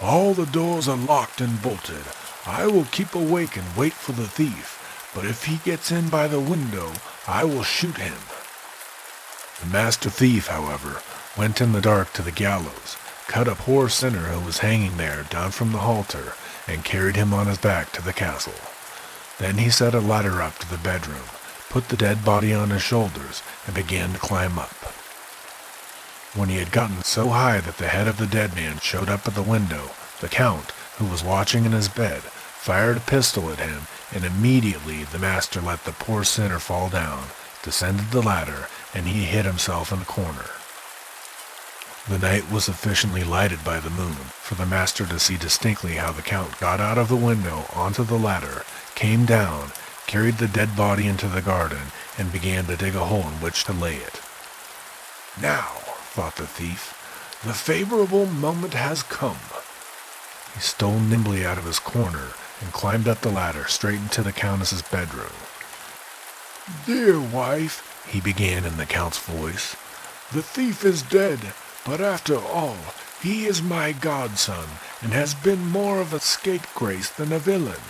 "All the doors are locked and bolted. I will keep awake and wait for the thief, but if he gets in by the window, I will shoot him." The master thief, however, went in the dark to the gallows, cut a poor sinner who was hanging there down from the halter, and carried him on his back to the castle. Then he set a ladder up to the bedroom, put the dead body on his shoulders, and began to climb up. When he had gotten so high that the head of the dead man showed up at the window, the count, who was watching in his bed, fired a pistol at him, and immediately the master let the poor sinner fall down, descended the ladder, and he hid himself in a corner. The night was sufficiently lighted by the moon for the master to see distinctly how the count got out of the window onto the ladder, came down, carried the dead body into the garden, and began to dig a hole in which to lay it. "Now," thought the thief, "the favorable moment has come." He stole nimbly out of his corner and climbed up the ladder straight into the countess's bedroom. "Dear wife," he began in the count's voice, "the thief is dead, but after all, he is my godson, and has been more of a scapegrace than a villain.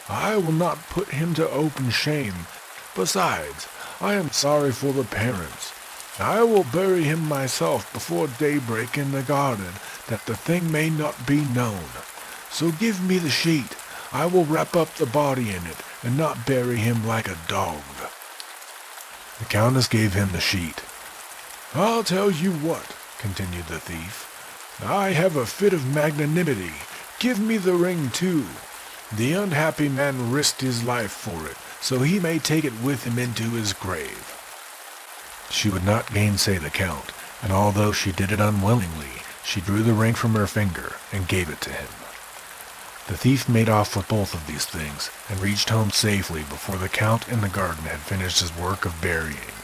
I will not put him to open shame. Besides, I am sorry for the parents. I will bury him myself before daybreak in the garden, that the thing may not be known. So give me the sheet. I will wrap up the body in it, and not bury him like a dog." The countess gave him the sheet. "I'll tell you what," continued the thief. "I have a fit of magnanimity. Give me the ring too. The unhappy man risked his life for it, so he may take it with him into his grave." She would not gainsay the count, and although she did it unwillingly, she drew the ring from her finger and gave it to him. The thief made off with both of these things, and reached home safely before the count in the garden had finished his work of burying.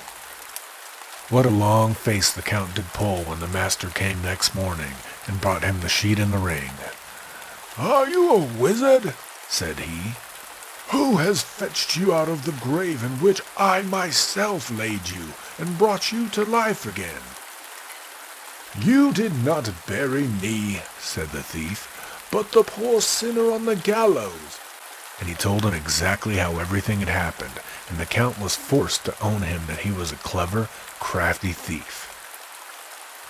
What a long face the count did pull when the master came next morning and brought him the sheet and the ring. "Are you a wizard?" said he. Who has fetched you out of the grave in which I myself laid you, and brought you to life again? You did not bury me, said the thief, but the poor sinner on the gallows. And he told him exactly how everything had happened, and the Count was forced to own him that he was a clever, crafty thief.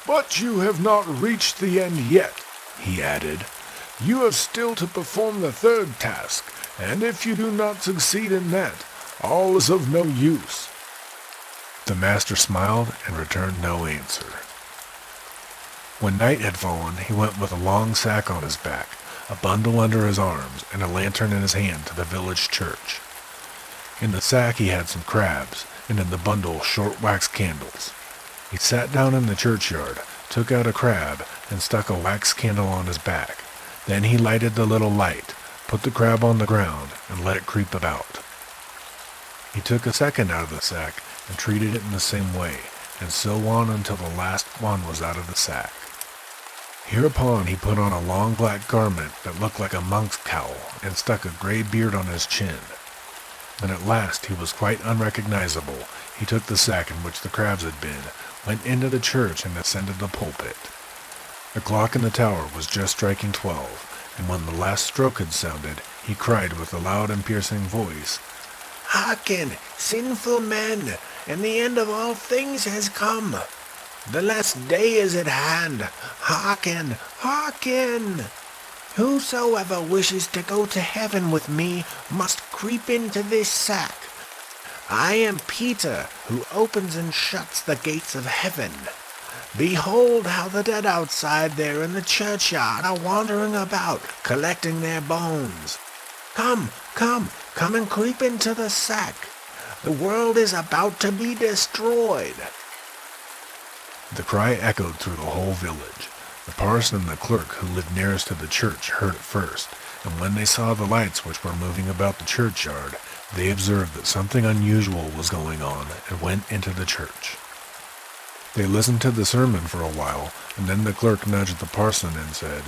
But you have not reached the end yet, he added. You have still to perform the third task, and if you do not succeed in that, all is of no use. The master smiled and returned no answer. When night had fallen, he went with a long sack on his back, a bundle under his arms, and a lantern in his hand to the village church. In the sack he had some crabs, and in the bundle short wax candles. He sat down in the churchyard, took out a crab, and stuck a wax candle on his back. Then he lighted the little light, put the crab on the ground, and let it creep about. He took a second out of the sack and treated it in the same way, and so on until the last one was out of the sack. Hereupon he put on a long black garment that looked like a monk's cowl, and stuck a gray beard on his chin. When at last he was quite unrecognizable, he took the sack in which the crabs had been, went into the church, and ascended the pulpit. The clock in the tower was just striking 12, and when the last stroke had sounded, he cried with a loud and piercing voice, Hearken, sinful men, and the end of all things has come. The last day is at hand. Hearken, hearken. Whosoever wishes to go to heaven with me must creep into this sack. I am Peter, who opens and shuts the gates of heaven. Behold how the dead outside there in the churchyard are wandering about, collecting their bones. Come and creep into the sack. The world is about to be destroyed. The cry echoed through the whole village. The parson and the clerk who lived nearest to the church heard it first, and when they saw the lights which were moving about the churchyard, they observed that something unusual was going on, and went into the church. They listened to the sermon for a while, and then the clerk nudged the parson and said,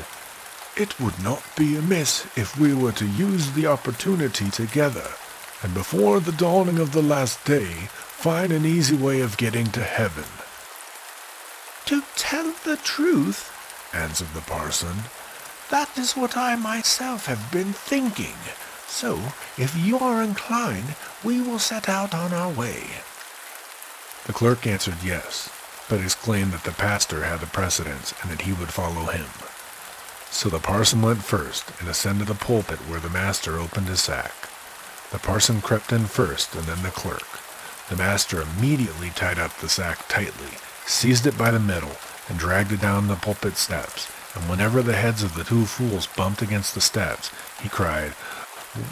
It would not be amiss if we were to use the opportunity together, and before the dawning of the last day, find an easy way of getting to heaven. To tell the truth, answered the parson, that is what I myself have been thinking. So, if you are inclined, we will set out on our way. The clerk answered yes, but exclaimed that the pastor had the precedence and that he would follow him. So the parson went first and ascended the pulpit where the master opened his sack. The parson crept in first and then the clerk. The master immediately tied up the sack tightly, seized it by the middle, and dragged it down the pulpit steps, and whenever the heads of the two fools bumped against the steps, he cried,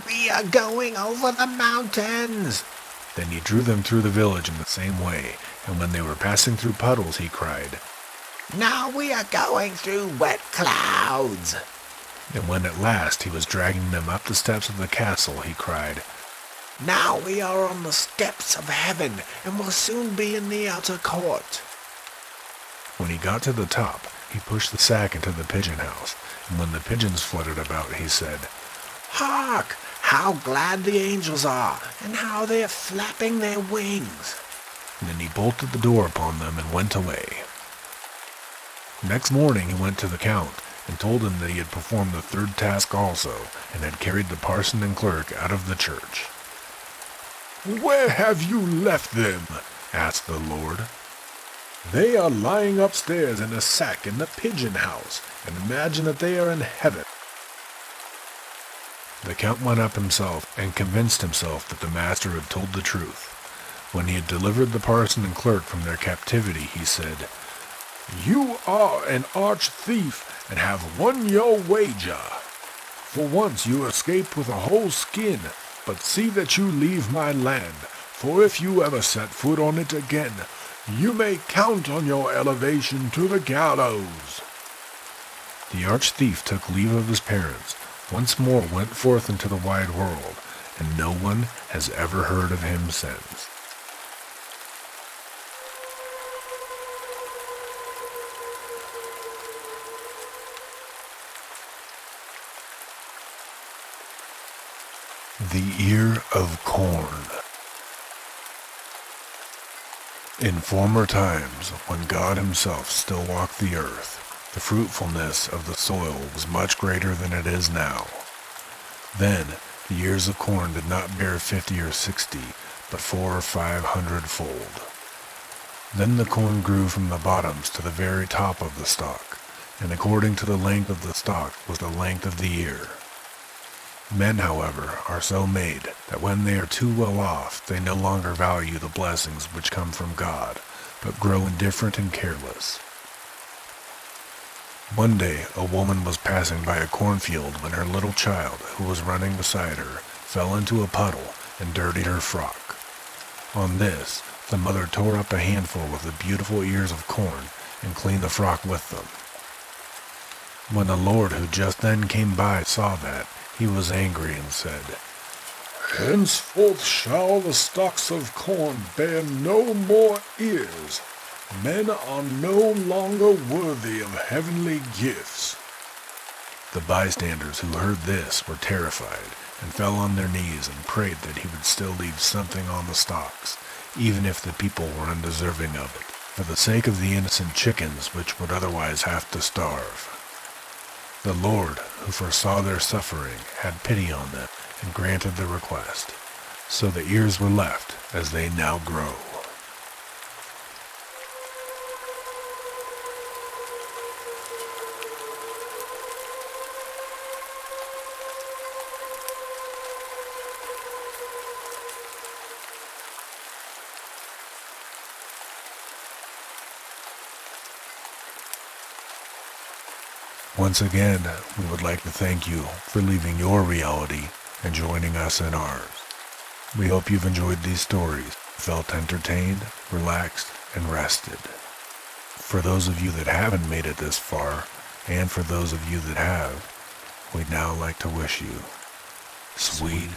We are going over the mountains. Then he drew them through the village in the same way, and when they were passing through puddles, he cried, Now we are going through wet clouds. And when at last he was dragging them up the steps of the castle, he cried, Now we are on the steps of heaven, and will soon be in the outer court. When he got to the top, he pushed the sack into the pigeon house, and when the pigeons fluttered about, he said, Hark! How glad the angels are, and how they are flapping their wings. And then he bolted the door upon them and went away. Next morning he went to the Count, and told him that he had performed the third task also, and had carried the parson and clerk out of the church. Where have you left them? asked the Lord. They are lying upstairs in a sack in the pigeon house, and imagine that they are in heaven. The Count went up himself, and convinced himself that the master had told the truth. When he had delivered the parson and clerk from their captivity, he said, You are an arch thief, and have won your wager. For once you escaped with a whole skin, but see that you leave my land, for if you ever set foot on it again, you may count on your elevation to the gallows. The arch-thief took leave of his parents, once more went forth into the wide world, and no one has ever heard of him since. The Ear of Corn. In former times, when God himself still walked the earth, the fruitfulness of the soil was much greater than it is now. Then the ears of corn did not bear 50 or 60, but 400 or 500-fold. Then the corn grew from the bottoms to the very top of the stalk, and according to the length of the stalk was the length of the ear. Men, however, are so made that when they are too well off, they no longer value the blessings which come from God, but grow indifferent and careless. One day a woman was passing by a cornfield when her little child, who was running beside her, fell into a puddle and dirtied her frock. On this, the mother tore up a handful of the beautiful ears of corn and cleaned the frock with them. When the Lord, who just then came by, saw that, he was angry and said, Henceforth shall the stalks of corn bear no more ears. Men are no longer worthy of heavenly gifts. The bystanders who heard this were terrified and fell on their knees and prayed that he would still leave something on the stalks, even if the people were undeserving of it, for the sake of the innocent chickens which would otherwise have to starve. The Lord, who foresaw their suffering, had pity on them and granted the request, so the ears were left as they now grow. Once again, we would like to thank you for leaving your reality and joining us in ours. We hope you've enjoyed these stories, felt entertained, relaxed, and rested. For those of you that haven't made it this far, and for those of you that have, we'd now like to wish you sweet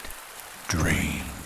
dreams.